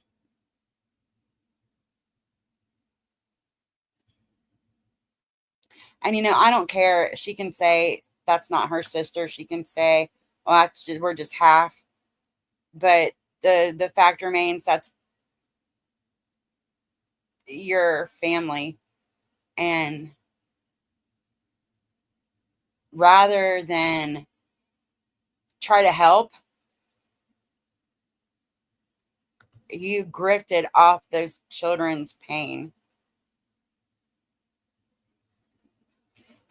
I don't care. She can say that's not her sister. She can say, well, we're just half. But the fact remains that's your family. And rather than try to help, you grifted off those children's pain.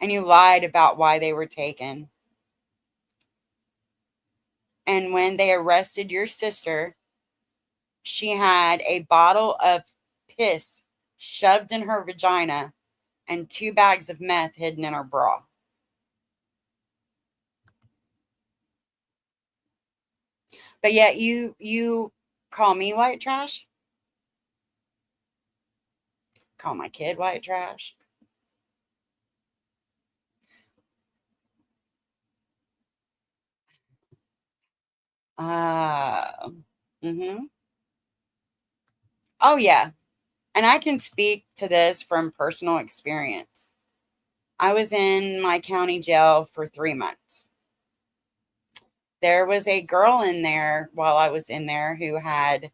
And you lied about why they were taken. And when they arrested your sister, she had a bottle of piss shoved in her vagina and 2 bags of meth hidden in her bra. But yet you call me white trash? Call my kid white trash? Mm-hmm. Oh, yeah. And I can speak to this from personal experience. I was in my county jail for 3 months. There was a girl in there while I was in there who had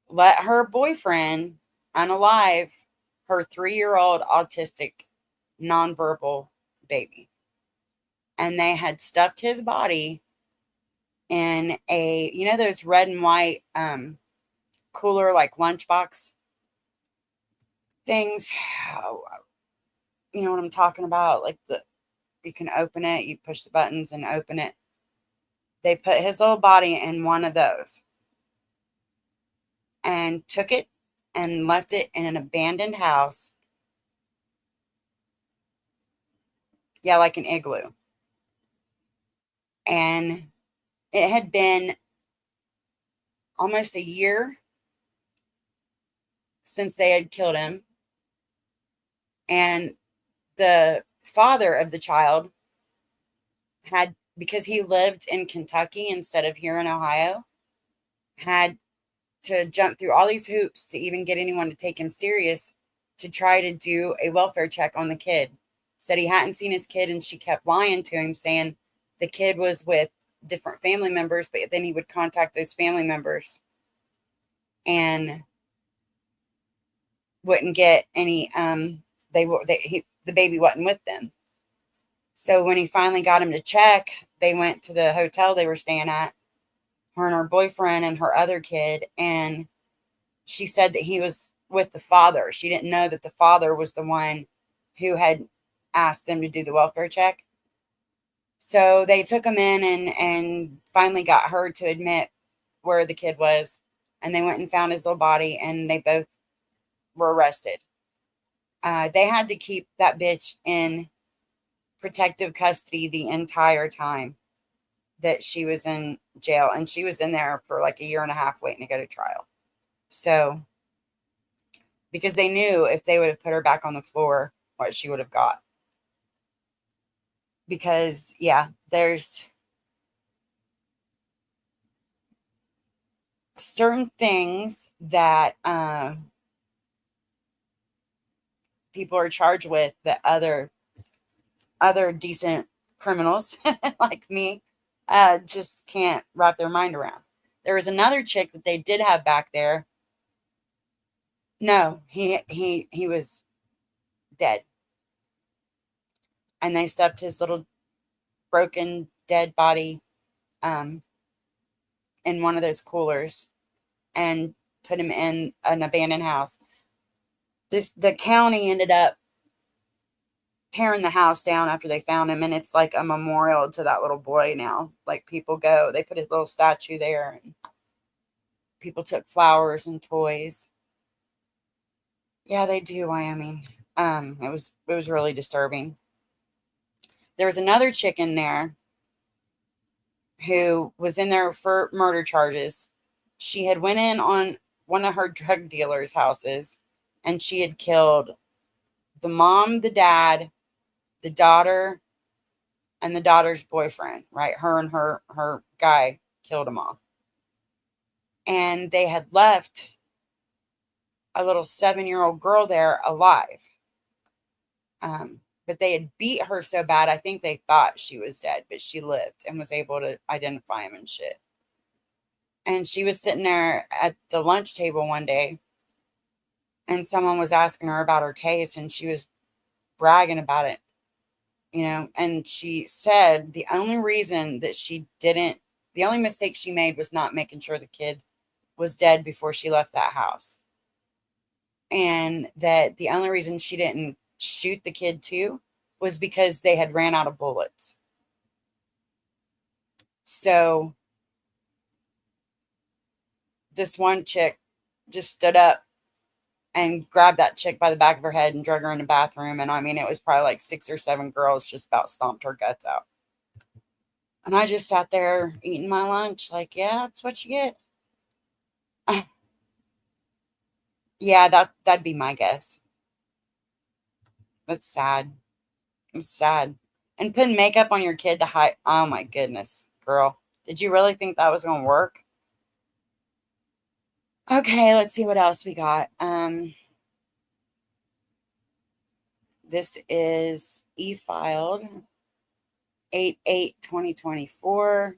let her boyfriend unalive her 3-year-old autistic nonverbal baby. And they had stuffed his body in those red and white cooler, like lunchbox things. You know what I'm talking about? Like you can open it, you push the buttons and open it. They put his little body in one of those and took it and left it in an abandoned house. Yeah, like an igloo. And it had been almost a year since they had killed him. And the father of the child had, because he lived in Kentucky instead of here in Ohio, had to jump through all these hoops to even get anyone to take him serious to try to do a welfare check on the kid. Said he hadn't seen his kid, and she kept lying to him, saying the kid was with different family members, but then he would contact those family members and wouldn't get any the baby wasn't with them. So when he finally got him to check, they went to the hotel they were staying at, her and her boyfriend and her other kid, and she said that he was with the father. She didn't know that the father was the one who had asked them to do the welfare check. So they took him in and finally got her to admit where the kid was, and they went and found his little body, and they both were arrested. They had to keep that bitch in protective custody the entire time that she was in jail, and she was in there for like a year and a half waiting to go to trial. So, because they knew if they would have put her back on the floor, what she would have got. Because, yeah, there's certain things that people are charged with that other decent criminals like me just can't wrap their mind around. There was another chick that they did have back there. No, he was dead. And they stuffed his little broken dead body in one of those coolers and put him in an abandoned house. The county ended up tearing the house down after they found him, and it's like a memorial to that little boy now. Like, people go, they put his little statue there, and people took flowers and toys. Yeah, they do, Wyoming. It was really disturbing. There was another chick in there who was in there for murder charges. She had went in on one of her drug dealers' houses, and she had killed the mom, the dad, the daughter, and the daughter's boyfriend, right? Her and her guy killed them all. And they had left a little 7-year-old girl there alive. But they had beat her so bad, I think they thought she was dead, but she lived and was able to identify him and shit. And she was sitting there at the lunch table one day, and someone was asking her about her case, and she was bragging about it, you know. And she said the only mistake she made was not making sure the kid was dead before she left that house. And that the only reason she didn't shoot the kid too was because they had ran out of bullets. So this one chick just stood up and grabbed that chick by the back of her head and drug her in the bathroom. And I mean, it was probably like 6 or 7 girls just about stomped her guts out. And I just sat there eating my lunch like, yeah, that's what you get. Yeah, that'd be my guess. That's sad. It's sad. And putting makeup on your kid to hide. Oh my goodness, girl. Did you really think that was going to work? Okay, let's see what else we got. This is e-filed 8/8/2024.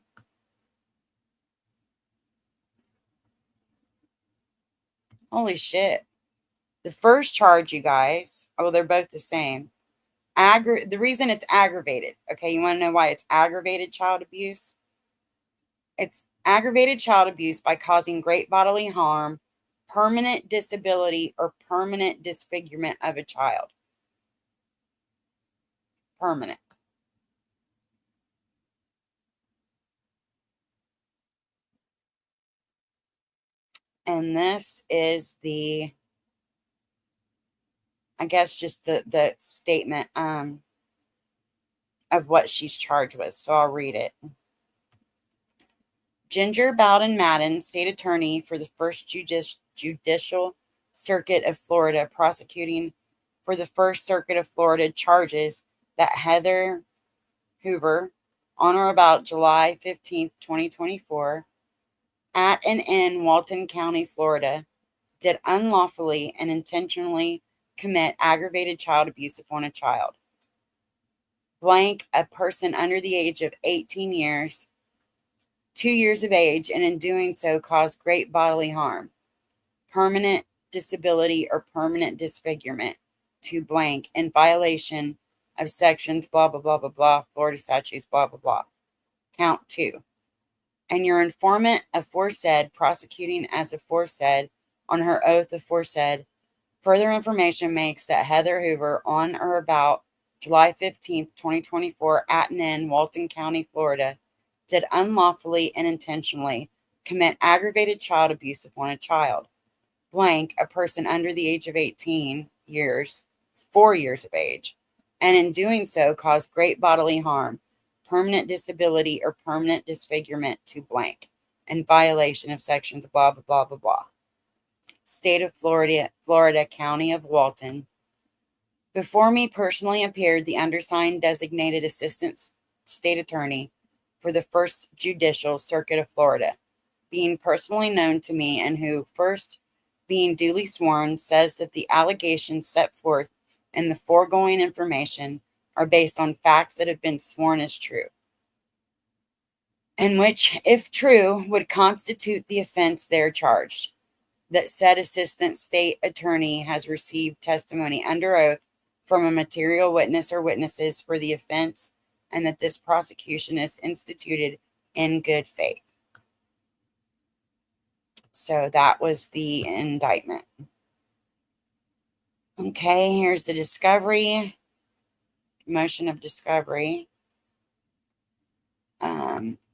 Holy shit. The first charge, you guys, they're both the same. The reason it's aggravated, okay, you want to know why it's aggravated child abuse? It's aggravated child abuse by causing great bodily harm, permanent disability, or permanent disfigurement of a child. Permanent. And this is I guess just the statement of what she's charged with. So I'll read it. Ginger Bowden Madden, state attorney for the First Judicial Circuit of Florida, prosecuting for the First Circuit of Florida, charges that Heather Hoover, on or about July 15th, 2024, at and in Walton County, Florida, did unlawfully and intentionally commit aggravated child abuse upon a child. Blank, a person under the age of 18 years, 2 years of age, and in doing so caused great bodily harm, permanent disability, or permanent disfigurement to blank in violation of sections blah, blah, blah, blah, blah, Florida statutes, blah, blah, blah. Count 2. And your informant aforesaid, prosecuting as aforesaid, on her oath aforesaid, further information makes that Heather Hoover, on or about July 15th, 2024, at and in Walton County, Florida, did unlawfully and intentionally commit aggravated child abuse upon a child, blank, a person under the age of 18 years, 4 years of age, and in doing so caused great bodily harm, permanent disability, or permanent disfigurement to blank in violation of sections blah, blah, blah, blah, blah. State of Florida, County of Walton, Before me personally appeared the undersigned designated assistant state attorney for the First Judicial Circuit of Florida, being personally known to me, and who, first being duly sworn, says that the allegations set forth in the foregoing information are based on facts that have been sworn as true, and which, if true, would constitute the offense there charged. That said assistant state attorney has received testimony under oath from a material witness or witnesses for the offense, and that this prosecution is instituted in good faith. So that was the indictment. Okay, here's the discovery, motion of discovery.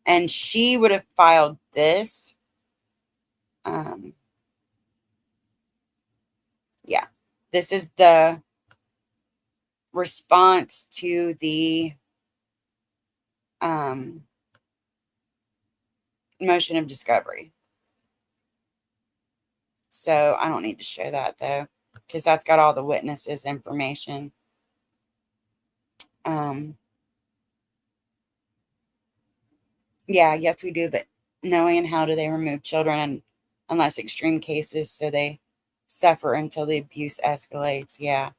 And she would have filed this. Yeah, this is the response to the motion of discovery. So I don't need to show that though, because that's got all the witnesses' information. Yeah, yes, we do, but knowing how do they remove children unless extreme cases, so they suffer until the abuse escalates. Yeah.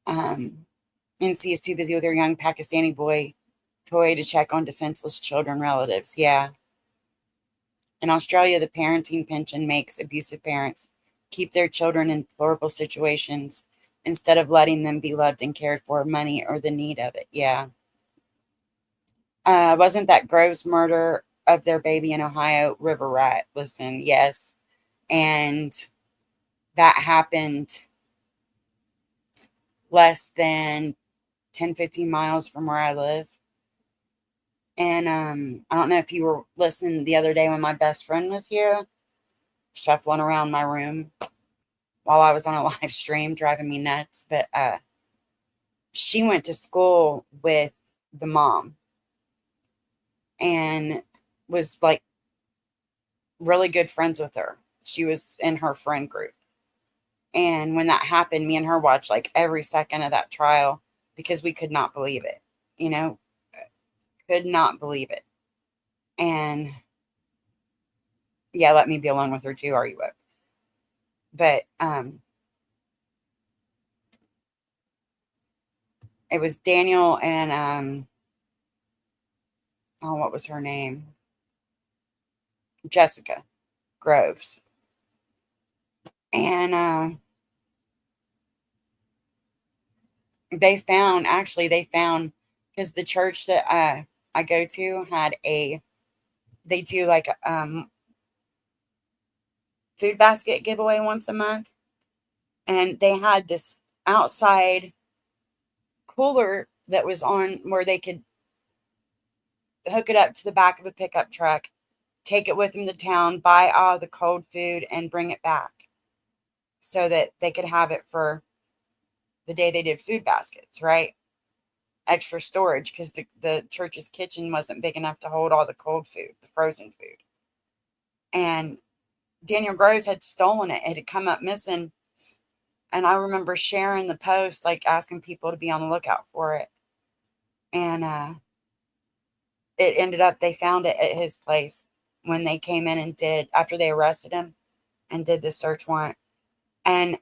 NC is too busy with her young Pakistani boy toy to check on defenseless children relatives. Yeah. In Australia, the parenting pension makes abusive parents keep their children in deplorable situations instead of letting them be loved and cared for, money or the need of it. Yeah. Wasn't that Grove's murder of their baby in Ohio River Rat? Listen, yes. And that happened less than 10, 15 miles from where I live. And I don't know if you were listening the other day when my best friend was here, shuffling around my room while I was on a live stream, driving me nuts. But she went to school with the mom and was like really good friends with her. She was in her friend group. And when that happened, me and her watched like every second of that trial because we could not believe it. You know, could not believe it. And yeah, let me be alone with her too, are you woke? But it was Daniel and oh, what was her name? Jessica Groves. And they found, because the church that I go to had they do like a food basket giveaway once a month. And they had this outside cooler that was on where they could hook it up to the back of a pickup truck, take it with them to town, buy all the cold food, and bring it back so that they could have it for the day they did food baskets, right? Extra storage, because the church's kitchen wasn't big enough to hold all the cold food, the frozen food. And Daniel Groves had stolen it. It had come up missing. And I remember sharing the post, like asking people to be on the lookout for it. And it ended up, they found it at his place when they came in and did, after they arrested him and did the search warrant. And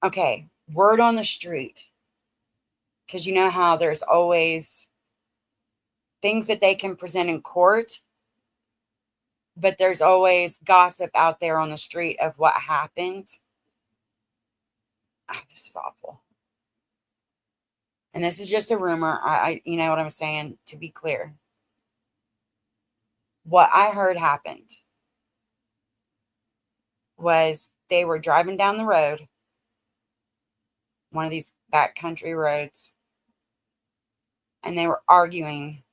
okay, word on the street, because you know how there's always things that they can present in court, but there's always gossip out there on the street of what happened. Oh, this is awful. And this is just a rumor. I you know what I'm saying, to be clear. What I heard happened was they were driving down the road, one of these backcountry roads, and they were arguing.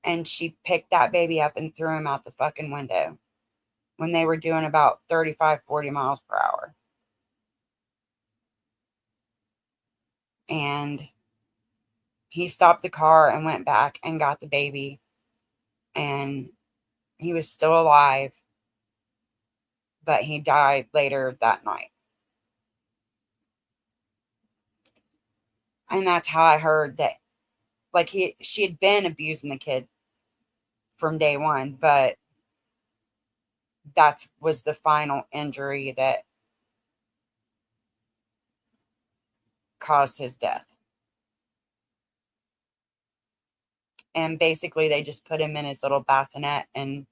And she picked that baby up and threw him out the fucking window when they were doing about 35, 40 miles per hour. And he stopped the car and went back and got the baby. And he was still alive, but he died later that night. And that's how I heard that, like, she had been abusing the kid from day one, but that was the final injury that caused his death. And basically, they just put him in his little bassinet and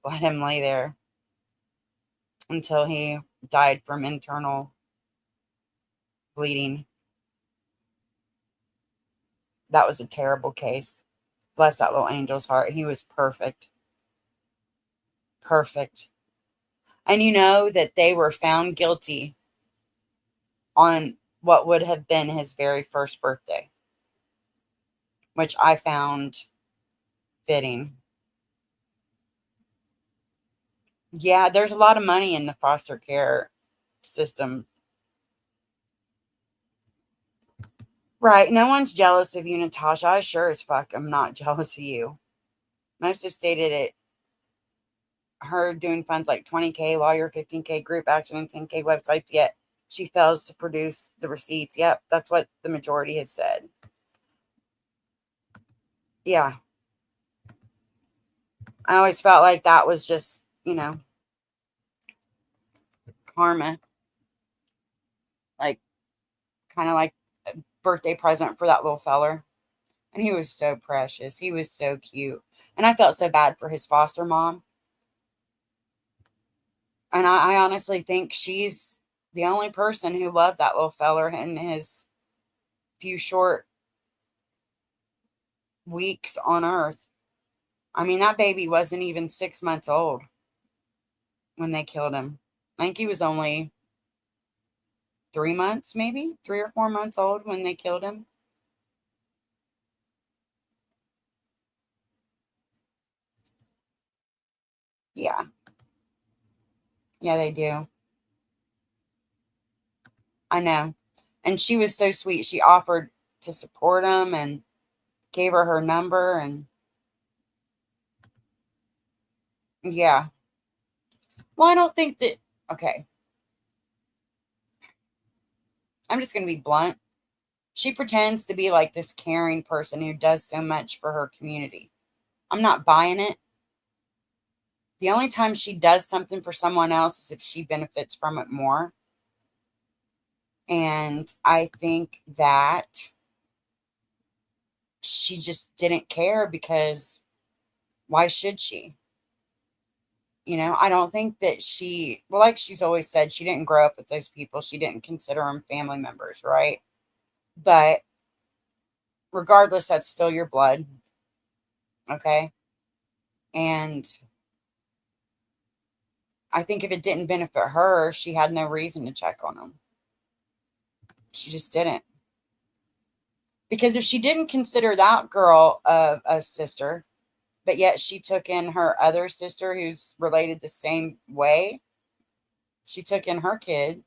let him lay there until he died from internal bleeding. That was a terrible case. Bless that little angel's heart. He was perfect. Perfect. And you know that they were found guilty on what would have been his very first birthday, which I found fitting. Yeah, there's a lot of money in the foster care system. Right. No one's jealous of you, Natasha. I sure as fuck am not jealous of you. Most have stated it. Her doing funds like 20K lawyer, 15K group action, and 10K websites, yet she fails to produce the receipts. Yep, that's what the majority has said. Yeah. I always felt like that was just, karma. Like, kind of like a birthday present for that little feller. And he was so precious. He was so cute. And I felt so bad for his foster mom. And I honestly think she's the only person who loved that little feller in his few short weeks on earth. I mean, that baby wasn't even 6 months old when they killed him. I think he was only 3 months, maybe 3 or 4 months old when they killed him. Yeah. Yeah, they do. I know. And she was so sweet. She offered to support him and gave her number. And yeah. Well, I don't think that, okay. I'm just going to be blunt. She pretends to be like this caring person who does so much for her community. I'm not buying it. The only time she does something for someone else is if she benefits from it more. And I think that she just didn't care because why should she? I don't think that well, like she's always said, she didn't grow up with those people. She didn't consider them family members, right? But regardless, that's still your blood. Okay. And I think if it didn't benefit her, she had no reason to check on them. She just didn't. Because if she didn't consider that girl a sister, but yet she took in her other sister who's related the same way, she took in her kid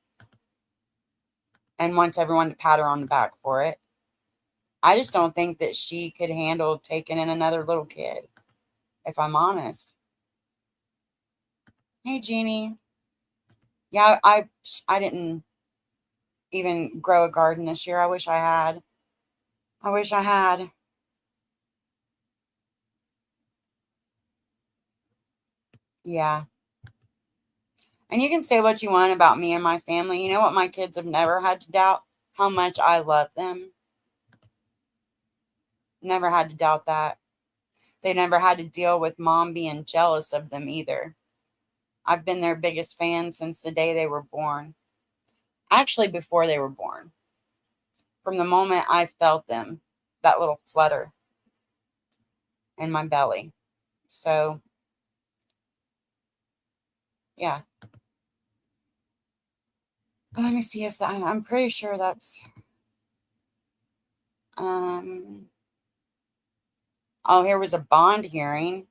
and wants everyone to pat her on the back for it. I just don't think that she could handle taking in another little kid, if I'm honest. Hey, Jeannie. Yeah, I didn't even grow a garden this year. I wish I had. Yeah. And you can say what you want about me and my family. You know what my kids have never had to doubt? How much I love them. Never had to doubt that. They never had to deal with mom being jealous of them either. I've been their biggest fan since the day they were born. Actually, before they were born. From the moment I felt them, that little flutter in my belly. So, yeah. But let me see if I'm pretty sure that's, oh, here was a bond hearing.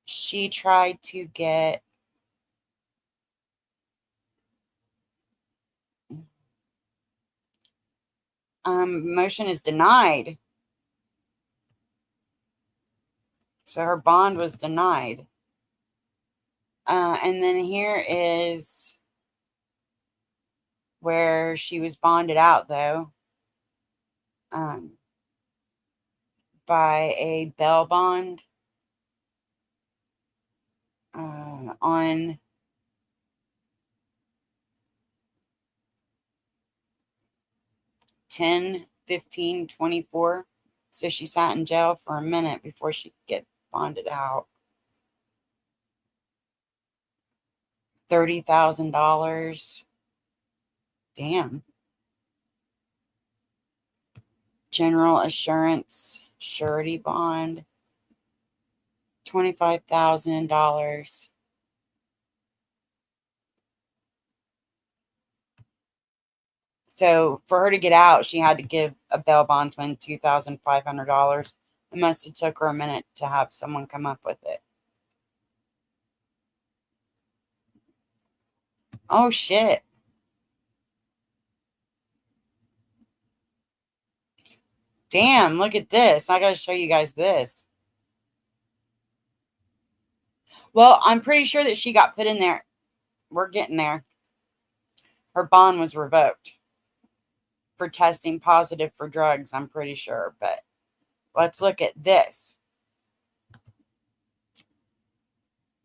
She tried to get motion is denied. So her bond was denied. And then here is where she was bonded out, though, by a bail bond on $10/15/24. So she sat in jail for a minute before she could get bonded out. $30,000. Damn. General assurance surety bond, $25,000. So for her to get out, she had to give a bail bondsman $2,500. It must have took her a minute to have someone come up with it. Oh, shit. Damn, look at this. I got to show you guys this. Well, I'm pretty sure that she got put in there. We're getting there. Her bond was revoked for testing positive for drugs, I'm pretty sure. But let's look at this.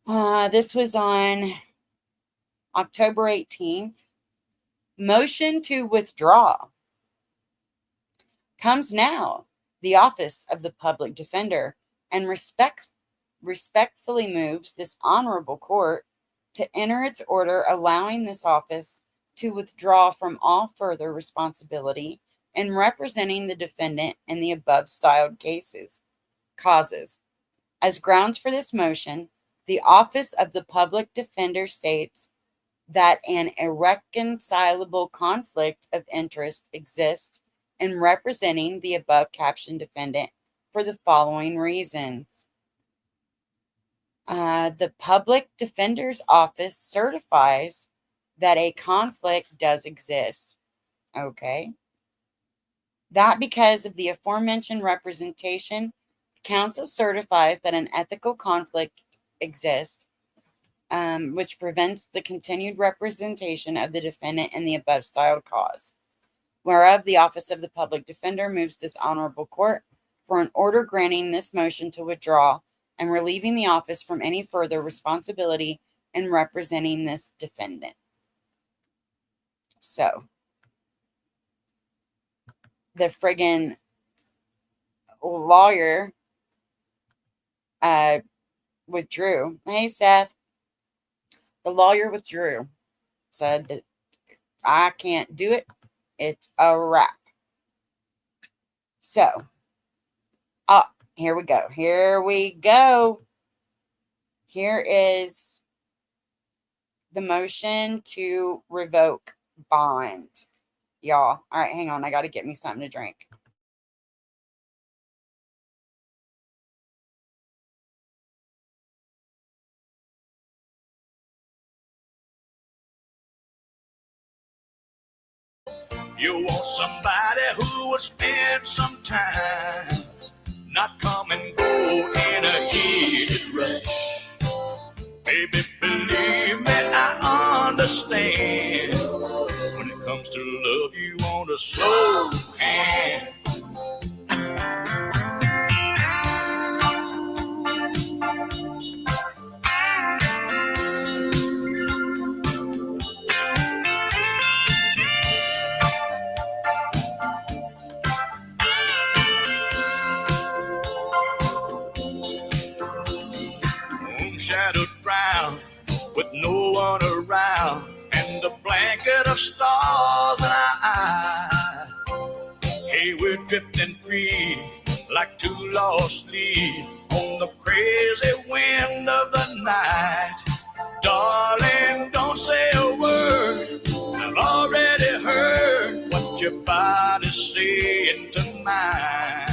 This was on October 18th. Motion to withdraw. Comes now, the office of the public defender, and respectfully moves this honorable court to enter its order allowing this office to withdraw from all further responsibility in representing the defendant in the above styled causes. As grounds for this motion, the office of the public defender states that an irreconcilable conflict of interest exists in representing the above captioned defendant for the following reasons. The public defender's office certifies that a conflict does exist. Okay. That because of the aforementioned representation, counsel certifies that an ethical conflict exists, which prevents the continued representation of the defendant in the above styled cause. Whereof the office of the public defender moves this honorable court for an order granting this motion to withdraw and relieving the office from any further responsibility in representing this defendant. So, the friggin' lawyer withdrew. Hey, Seth. The lawyer withdrew. Said that I can't do it. It's a wrap. So, here we go. Here we go. Here is the motion to revoke bond. Y'all. All right, hang on. I got to get me something to drink. You want somebody who will spend some time, not come and go in a heated rush. Baby, believe me, I understand. When it comes to love, you want a slow hand. Shadowed brown with no one around and a blanket of stars in our eyes. Hey, we're drifting free like two lost leaves on the crazy wind of the night. Darling, don't say a word. I've already heard what your body's saying tonight.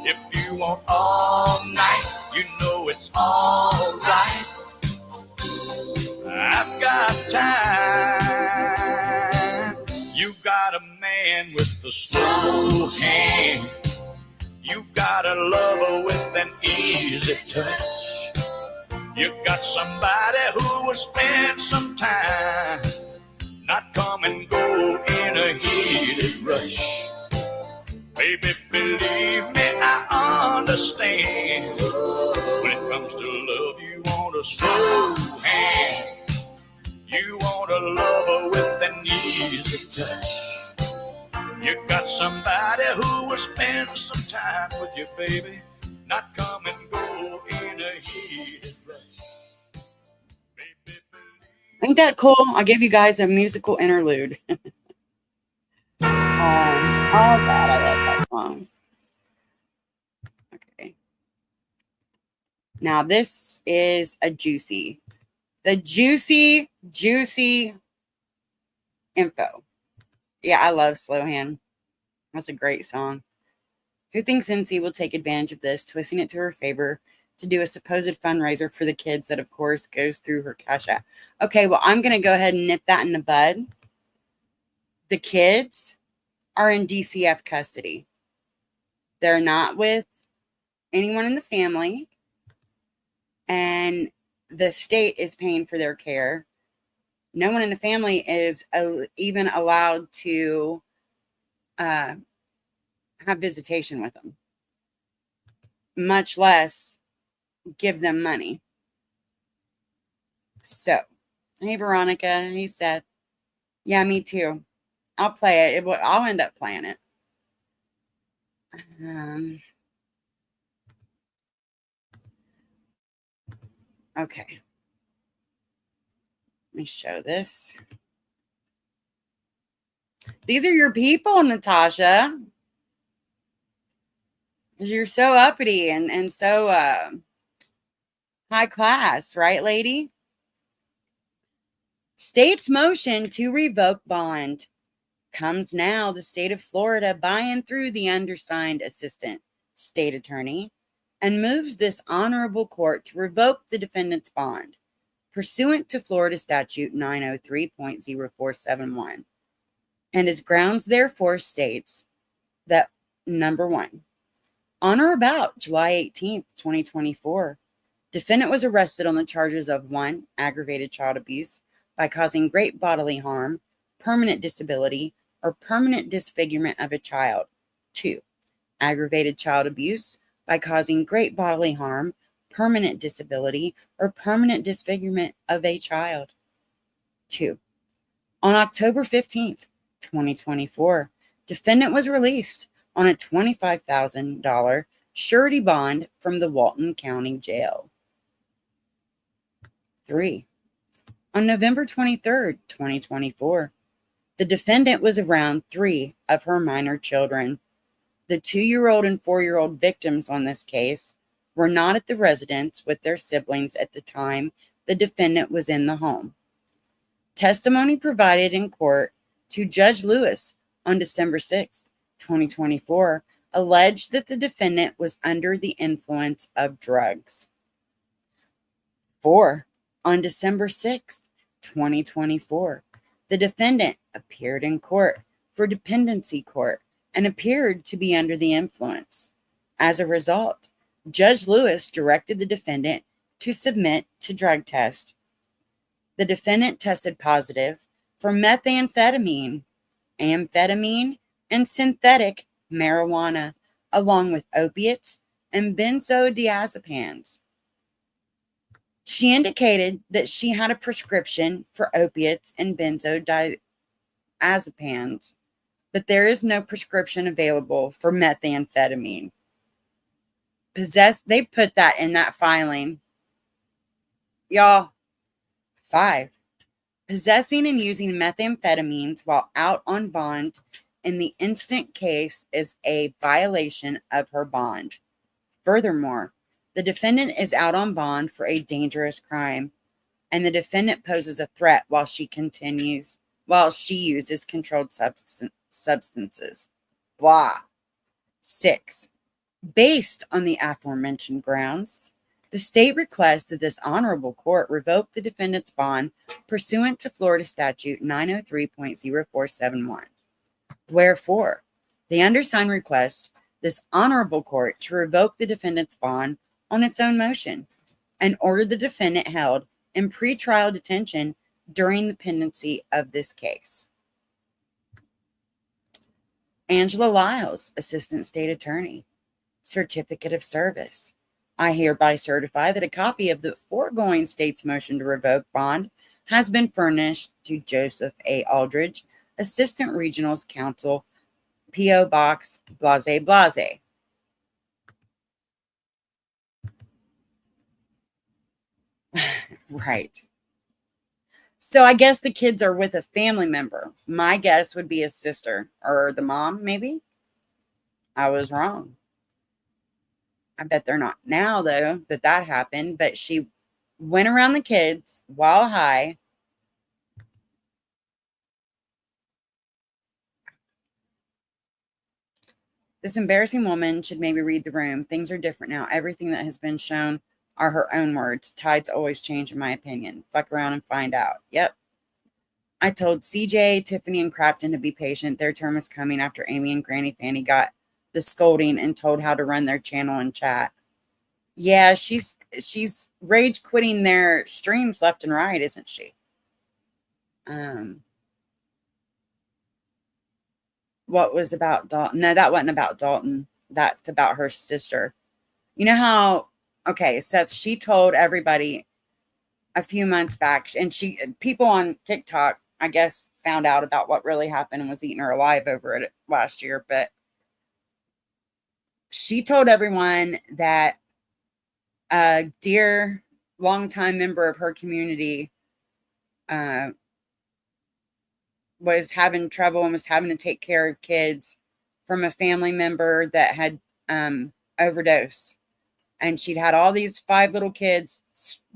If you want all night, you know it's all right. I've got time. You got a man with a slow hand. You got a lover with an easy touch. You got somebody who will spend some time, not come and go in a heated rush. Baby, believe me, I understand. When it comes to love, you want a slow hand. You want a lover with an easy touch. You got somebody who will spend some time with you, baby, not come and go in a heated rush. Baby, Ain't that cool? I gave you guys a musical interlude. Oh God, I love that song. Okay. Now this is a juicy info. Yeah, I love Slow Hand. That's a great song. Who thinks NC will take advantage of this, twisting it to her favor to do a supposed fundraiser for the kids that, of course, goes through her Cash App? Okay, well, I'm going to go ahead and nip that in the bud. The kids are in DCF custody. They're not with anyone in the family, and the state is paying for their care. No one in the family is even allowed to have visitation with them, much less give them money. So, hey, Veronica. Hey, Seth. Yeah, me too. I'll play it. I'll end up playing it. Okay. Let me show this. These are your people, Natasha. You're so uppity and so high class, right, lady? State's motion to revoke bond comes now. The state of Florida by and through the undersigned assistant state attorney and moves this honorable court to revoke the defendant's bond pursuant to Florida statute 903.0471. And as grounds therefore states that, number one, on or about July 18th, 2024, defendant was arrested on the charges of 1, aggravated child abuse by causing great bodily harm, permanent disability, or permanent disfigurement of a child. 2, aggravated child abuse by causing great bodily harm, permanent disability, or permanent disfigurement of a child. 2, on October 15th, 2024, defendant was released on a $25,000 surety bond from the Walton County Jail. 3, on November 23rd, 2024, the defendant was around 3 of her minor children. The 2-year-old and 4-year-old victims on this case were not at the residence with their siblings at the time the defendant was in the home. Testimony provided in court to Judge Lewis on December 6th, 2024, alleged that the defendant was under the influence of drugs. 4, on December 6th, 2024, the defendant appeared in court for dependency court and appeared to be under the influence. As a result, Judge Lewis directed the defendant to submit to drug test. The defendant tested positive for methamphetamine, amphetamine, and synthetic marijuana, along with opiates and benzodiazepines. She indicated that she had a prescription for opiates and benzodiazepines, but there is no prescription available for methamphetamine. They put that in that filing. Y'all. 5, possessing and using methamphetamines while out on bond in the instant case is a violation of her bond. Furthermore, the defendant is out on bond for a dangerous crime, and the defendant poses a threat while she uses controlled substances. Blah. 6, based on the aforementioned grounds, the state requests that this honorable court revoke the defendant's bond pursuant to Florida statute 903.0471. Wherefore, the undersigned request this honorable court to revoke the defendant's bond on its own motion and ordered the defendant held in pretrial detention during the pendency of this case. Angela Lyles, Assistant State Attorney, Certificate of Service. I hereby certify that a copy of the foregoing state's motion to revoke bond has been furnished to Joseph A. Aldridge, Assistant Regional's Counsel, P.O. Box, blase, blase. Right. So I guess the kids are with a family member. My guess would be a sister or the mom, maybe. I was wrong. I bet they're not now, though, that happened. But she went around the kids while high. This embarrassing woman should maybe read the room. Things are different now. Everything that has been shown are her own words. Tides always change, in my opinion. Fuck around and find out. Yep. I told CJ, Tiffany, and Crafton to be patient. Their turn was coming after Amy and Granny Fanny got the scolding and told how to run their channel and chat. Yeah, she's rage quitting their streams left and right, isn't she? What was about Dalton? No, that wasn't about Dalton. That's about her sister. You know how, okay, Seth, she told everybody a few months back, and people on TikTok, I guess, found out about what really happened and was eating her alive over it last year. But she told everyone that a dear longtime member of her community was having trouble and was having to take care of kids from a family member that had overdosed. And she'd had all these 5 little kids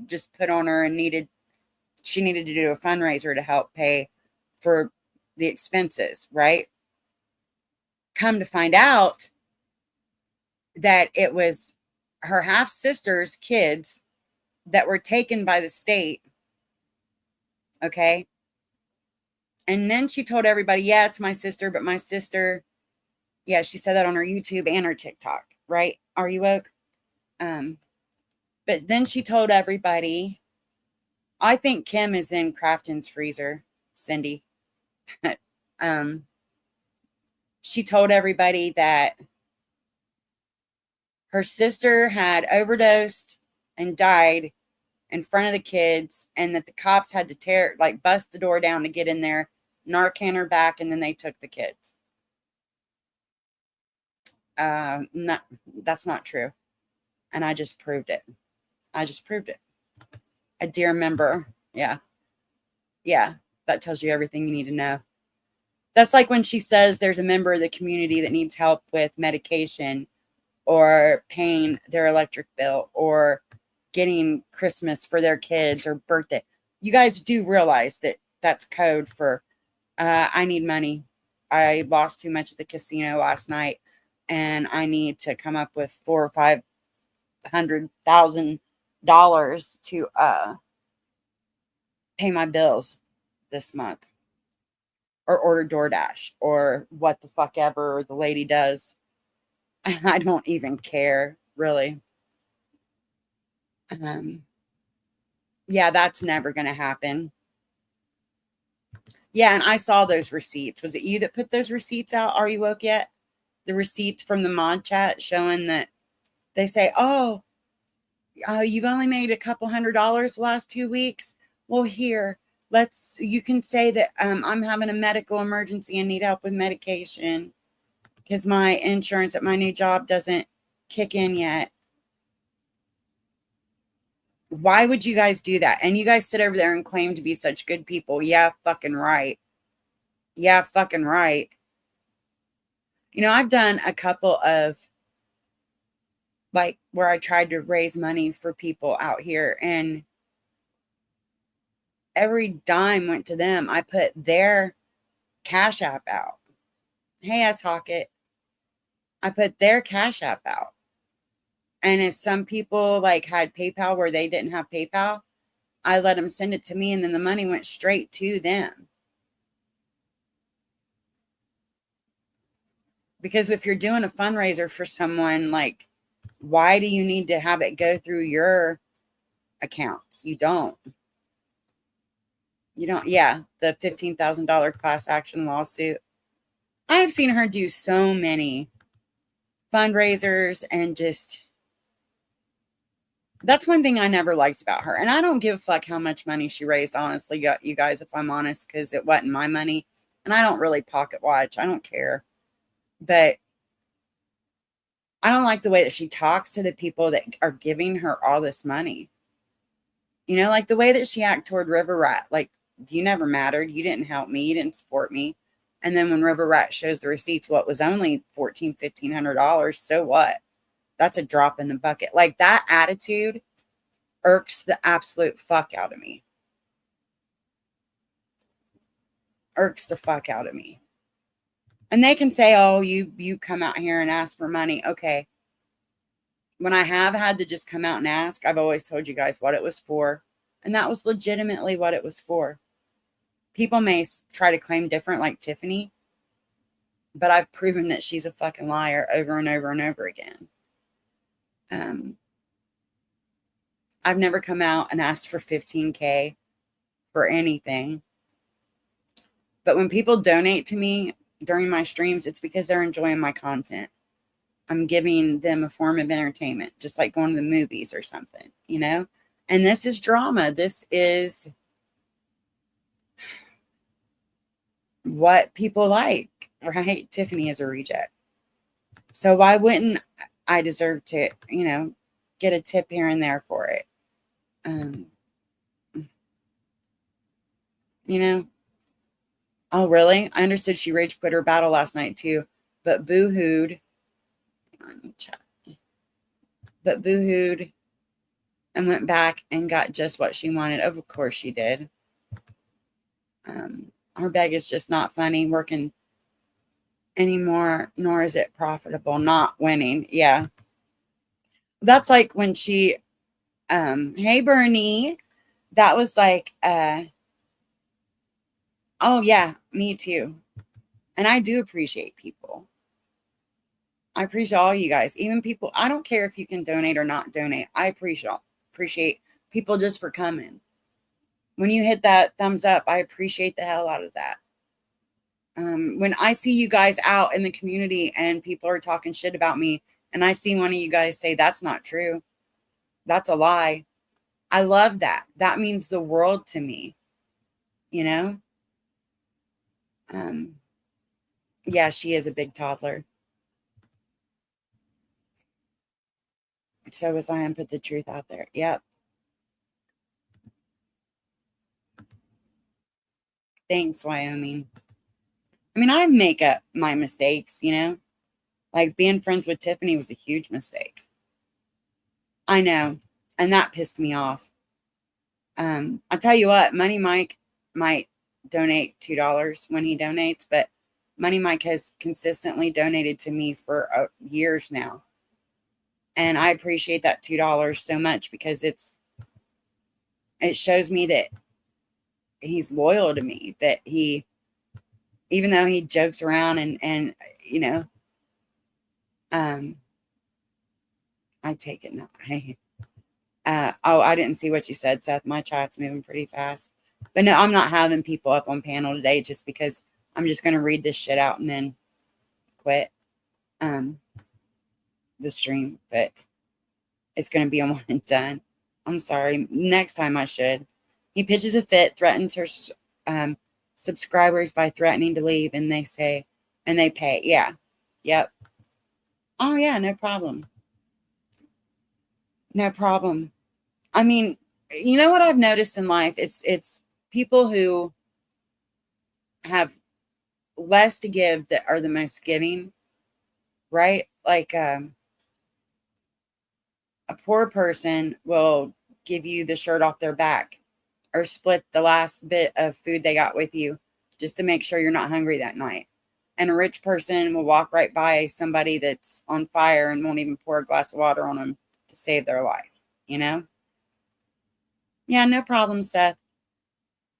just put on her, and she needed to do a fundraiser to help pay for the expenses, right? Come to find out that it was her half-sister's kids that were taken by the state, okay? And then she told everybody, yeah, it's my sister, but my sister, yeah, she said that on her YouTube and her TikTok, right? Are you woke? But then she told everybody, I think Kim is in Crafton's freezer, Cindy. She told everybody that her sister had overdosed and died in front of the kids, and that the cops had to bust the door down to get in there, Narcan her back, and then they took the kids. That's not true. And I just proved it. A dear member. Yeah. That tells you everything you need to know. That's like when she says there's a member of the community that needs help with medication or paying their electric bill or getting Christmas for their kids or birthday. You guys do realize that that's code for, I need money. I lost too much at the casino last night, and I need to come up with $400,000 or $500,000 to pay my bills this month, or order DoorDash, or what the fuck ever the lady does. I don't even care, really. Yeah, that's never going to happen. Yeah, and I saw those receipts. Was it you that put those receipts out? Are you woke yet? The receipts from the mod chat showing that they say, oh, you've only made a couple $100 the last 2 weeks. Well, here, you can say that I'm having a medical emergency and need help with medication because my insurance at my new job doesn't kick in yet. Why would you guys do that? And you guys sit over there and claim to be such good people. Yeah, fucking right. Yeah, fucking right. You know, I've done a couple of where I tried to raise money for people out here, and every dime went to them. I put their Cash App out. Hey, S Hockett. I put their Cash App out. And if some people had PayPal where they didn't have PayPal, I let them send it to me, and then the money went straight to them. Because if you're doing a fundraiser for someone, why do you need to have it go through your accounts. You don't. Yeah, the $15,000 class action lawsuit. I've seen her do so many fundraisers and just, that's one thing I never liked about her. And I don't give a fuck how much money she raised, honestly, you guys, if I'm honest, because it wasn't my money. And I don't really pocket watch. I don't care. But I don't like the way that she talks to the people that are giving her all this money. You know, like the way that she acted toward River Rat. Like, you never mattered. You didn't help me. You didn't support me. And then when River Rat shows the receipts, what was only $1,500, so what? That's a drop in the bucket. Like, that attitude irks the absolute fuck out of me. Irks the fuck out of me. And they can say, oh, you come out here and ask for money. Okay. When I have had to just come out and ask, I've always told you guys what it was for. And that was legitimately what it was for. People may try to claim different, like Tiffany, but I've proven that she's a fucking liar over and over and over again. I've never come out and asked for $15K for anything. But when people donate to me during my streams, it's because they're enjoying my content. I'm giving them a form of entertainment, just like going to the movies or something, you know? And this is drama. This is what people like, right? Tiffany is a reject. So why wouldn't I deserve to, you know, get a tip here and there for it? You know? Oh, really? I understood she rage quit her battle last night too, but boo-hooed. But boo-hooed and went back and got just what she wanted. Of course she did. Her beg is just not funny working anymore, nor is it profitable. Not winning. Yeah. That's like when she, hey, Bernie, that was like, oh, yeah, me too. And I do appreciate people. I appreciate all you guys, even people. I don't care if you can donate or not donate. I appreciate people just for coming. When you hit that thumbs up, I appreciate the hell out of that. When I see you guys out in the community and people are talking shit about me, and I see one of you guys say, that's not true, that's a lie, I love that. That means the world to me, you know? Yeah, she is a big toddler. So was I, and put the truth out there. Yep. Thanks, Wyoming. I mean, I make up my mistakes, you know? Like being friends with Tiffany was a huge mistake. I know. And that pissed me off. I'll tell you what, Money Mike might donate $2 when he donates, but Money Mike has consistently donated to me for years now. And I appreciate that $2 so much because it shows me that he's loyal to me, that he, even though he jokes around and you know, I take it now. Oh, I didn't see what you said, Seth. My chat's moving pretty fast. But no, I'm not having people up on panel today just because I'm just going to read this shit out and then quit the stream. But it's going to be a one and done. I'm sorry. Next time I should. He pitches a fit, threatens her subscribers by threatening to leave, and they say, and they pay. Yeah. Yep. Oh, yeah, no problem. No problem. I mean, you know what I've noticed in life? It's people who have less to give that are the most giving, right? Like a poor person will give you the shirt off their back or split the last bit of food they got with you just to make sure you're not hungry that night. And a rich person will walk right by somebody that's on fire and won't even pour a glass of water on them to save their life, you know? Yeah, no problem, Seth.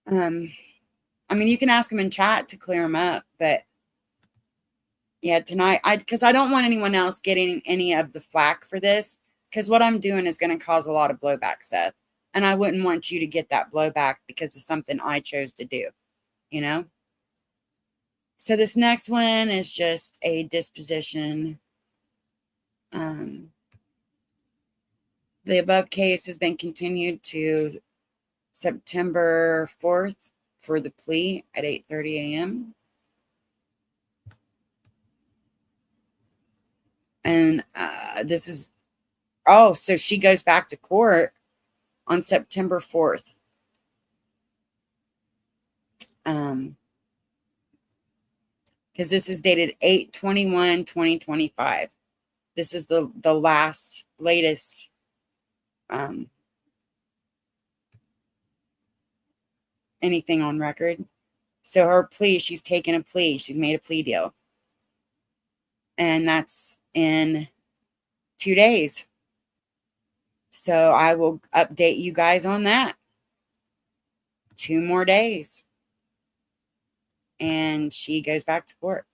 I mean, you can ask him in chat to clear him up, but yeah, tonight, because I don't want anyone else getting any of the flack for this, because what I'm doing is going to cause a lot of blowback, Seth. And I wouldn't want you to get that blowback because of something I chose to do, you know? So this next one is just a disposition. The above case has been continued to September 4th for the plea at 8:30 a.m. And this is, oh, so she goes back to court on September 4th. Because this is dated 8/21/2025. This is the latest anything on record. So her plea, she's taken a plea. She's made a plea deal. And that's in 2 days. So I will update you guys on that. 2 more days. And she goes back to court.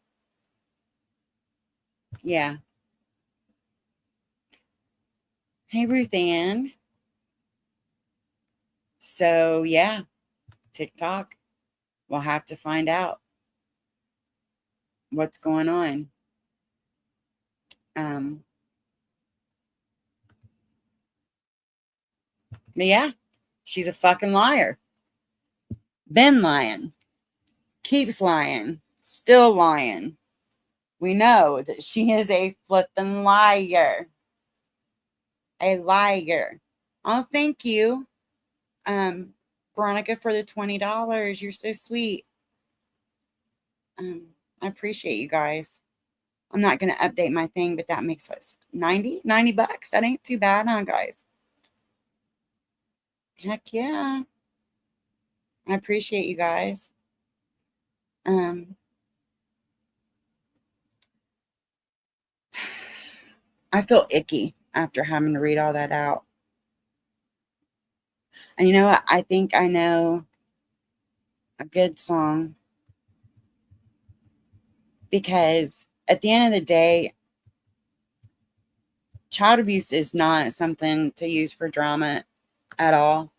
Yeah. Hey, Ruth Ann. So, yeah. TikTok. We'll have to find out what's going on. But yeah, she's a fucking liar. Been lying. Keeps lying. Still lying. We know that she is a flippin' liar. A liar. Oh, thank you, Veronica, for the $20. You're so sweet. I appreciate you guys. I'm not going to update my thing, but that makes what, $90 bucks? That ain't too bad, huh, guys? Heck yeah. I appreciate you guys. I feel icky after having to read all that out. And you know what? I think I know a good song, because at the end of the day, child abuse is not something to use for drama at all.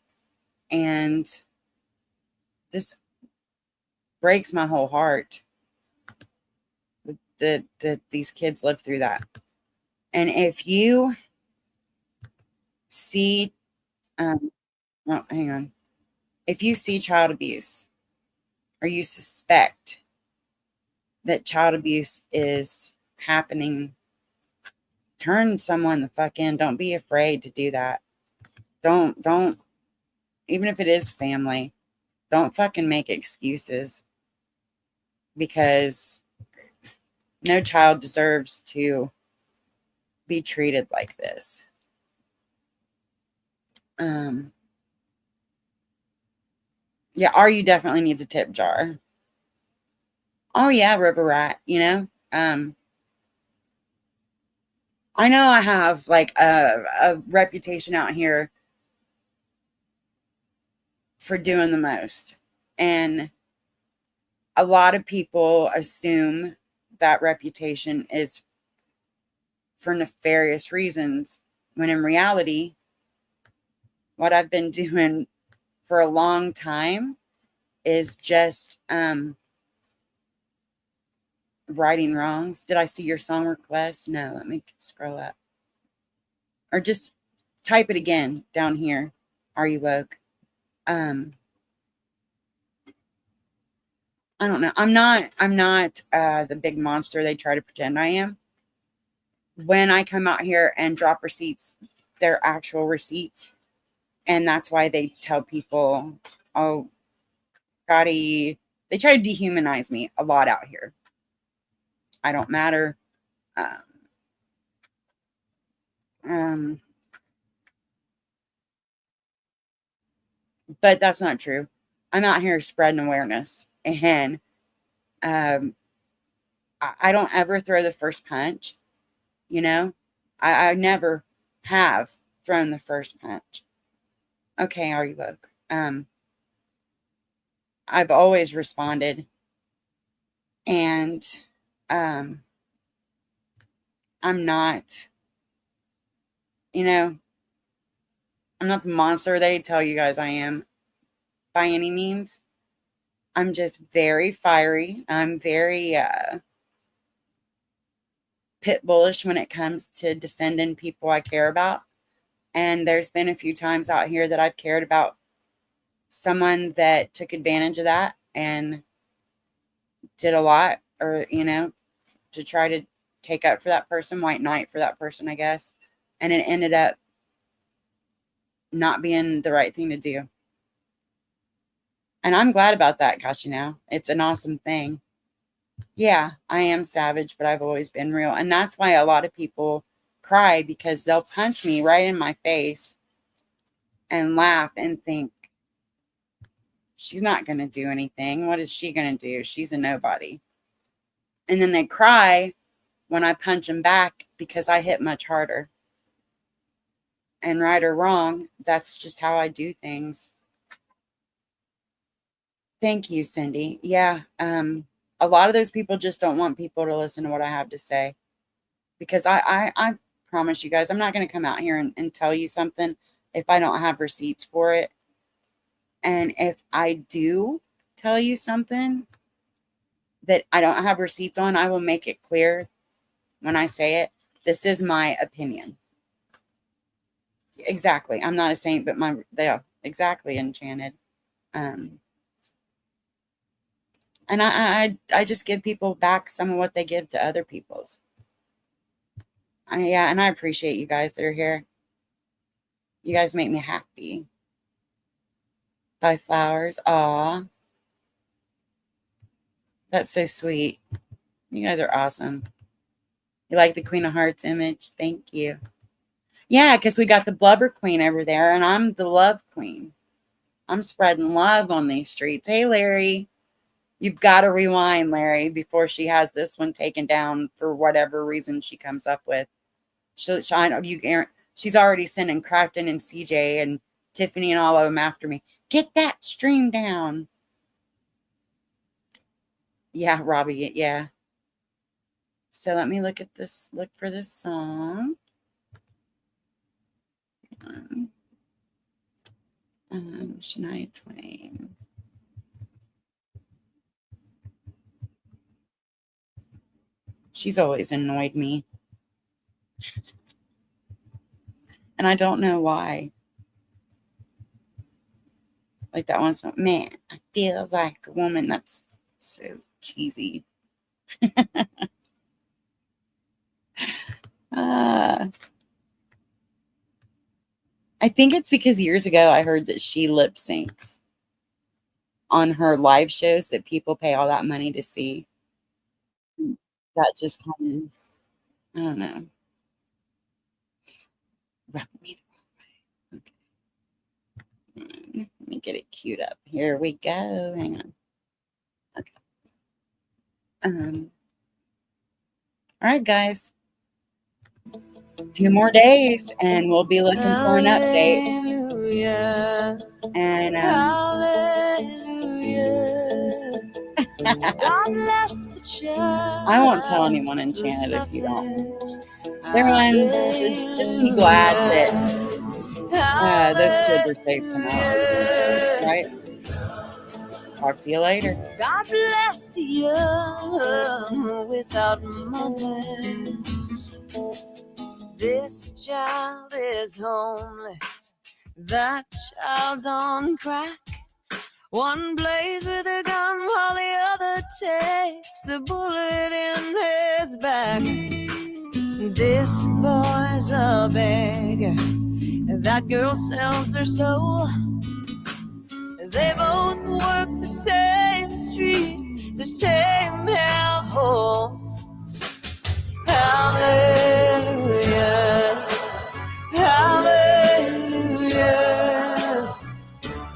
And this breaks my whole heart that these kids live through that. And if you see, hang on. If you see child abuse, or you suspect that child abuse is happening, turn someone the fuck in. Don't be afraid to do that. Don't, even if it is family, don't fucking make excuses, because no child deserves to be treated like this. Yeah, RU definitely needs a tip jar. Oh yeah, River Rat, you know? I know I have like a reputation out here for doing the most. And a lot of people assume that reputation is for nefarious reasons, when in reality, what I've been doing for a long time is just righting wrongs. Did I see your song request? No, let me scroll up. Or just type it again down here. Are you woke? I don't know. I'm not the big monster they try to pretend I am. When I come out here and drop receipts, they're actual receipts. And that's why they tell people, oh, Scotty, they try to dehumanize me a lot out here. I don't matter. But that's not true. I'm out here spreading awareness, and I don't ever throw the first punch. You know, I never have thrown the first punch. Okay, are you woke? I've always responded, and I'm not, you know, I'm not the monster they tell you guys I am by any means. I'm just very fiery. I'm very pit bullish when it comes to defending people I care about. And there's been a few times out here that I've cared about someone that took advantage of that and did a lot, or, to try to take up for that person, white knight for that person, I guess. And it ended up not being the right thing to do. And I'm glad about that, gosh, it's an awesome thing. Yeah, I am savage, but I've always been real. And that's why a lot of people cry, because they'll punch me right in my face and laugh and think, she's not going to do anything. What is she going to do? She's a nobody. And then they cry when I punch them back because I hit much harder. And right or wrong, that's just how I do things. Thank you, Cindy. Yeah, a lot of those people just don't want people to listen to what I have to say. Because I promise you guys, I'm not going to come out here and tell you something if I don't have receipts for it. And if I do tell you something that I don't have receipts on, I will make it clear when I say it. This is my opinion. Exactly. I'm not a saint, but they are exactly enchanted. And I just give people back some of what they give to other people's. Yeah, and I appreciate you guys that are here. You guys make me happy. Buy flowers. Aw. That's so sweet. You guys are awesome. You like the Queen of Hearts image? Thank you. Yeah, because we got the Blubber Queen over there, and I'm the Love Queen. I'm spreading love on these streets. Hey, Larry. You've got to rewind, Larry, before she has this one taken down for whatever reason she comes up with. She's already sending Crafton and CJ and Tiffany and all of them after me. Get that stream down. Yeah, Robbie. Yeah. So let me look for this song. Shania Twain. She's always annoyed me. And I don't know why. Like that one's like, man, I feel like a woman. That's so cheesy. I think it's because years ago I heard that she lip syncs on her live shows that people pay all that money to see. That just kind of, I don't know. Rub me the wrong way. Okay. Let me get it queued up. Here we go. Hang on. Okay. All right, guys. 2 more days, and we'll be looking for an update. And I won't tell anyone Enchanted if you don't. Everyone, just be glad that those kids are safe tomorrow, right? Talk to you later. God bless the young without mothers. This child is homeless. That child's on crack. One plays with a gun while the other takes the bullet in his back. This boy's a beggar. That girl sells her soul. They both work the same street, the same hellhole. Hallelujah, hallelujah.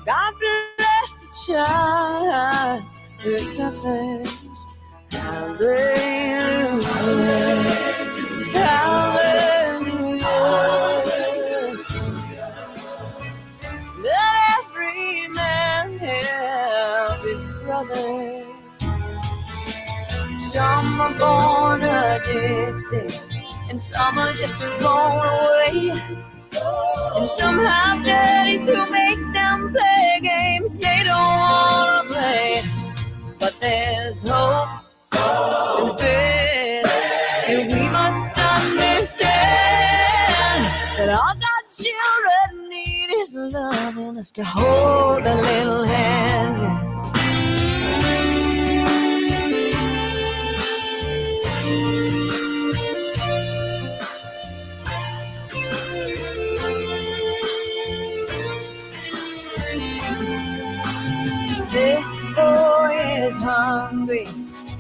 God bless the child who suffers. Hallelujah, hallelujah. Let every man help his brother. Some are born addicted, and some are just thrown away. And some have daddies who make them play games they don't wanna play. But there's hope and faith, and we must understand that all God's children need is love and us to hold their little hands. This boy is hungry,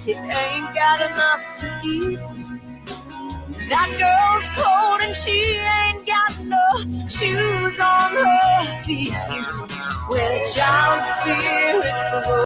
he ain't got enough to eat. That girl's cold and she ain't got no shoes on her feet. When a child's spirit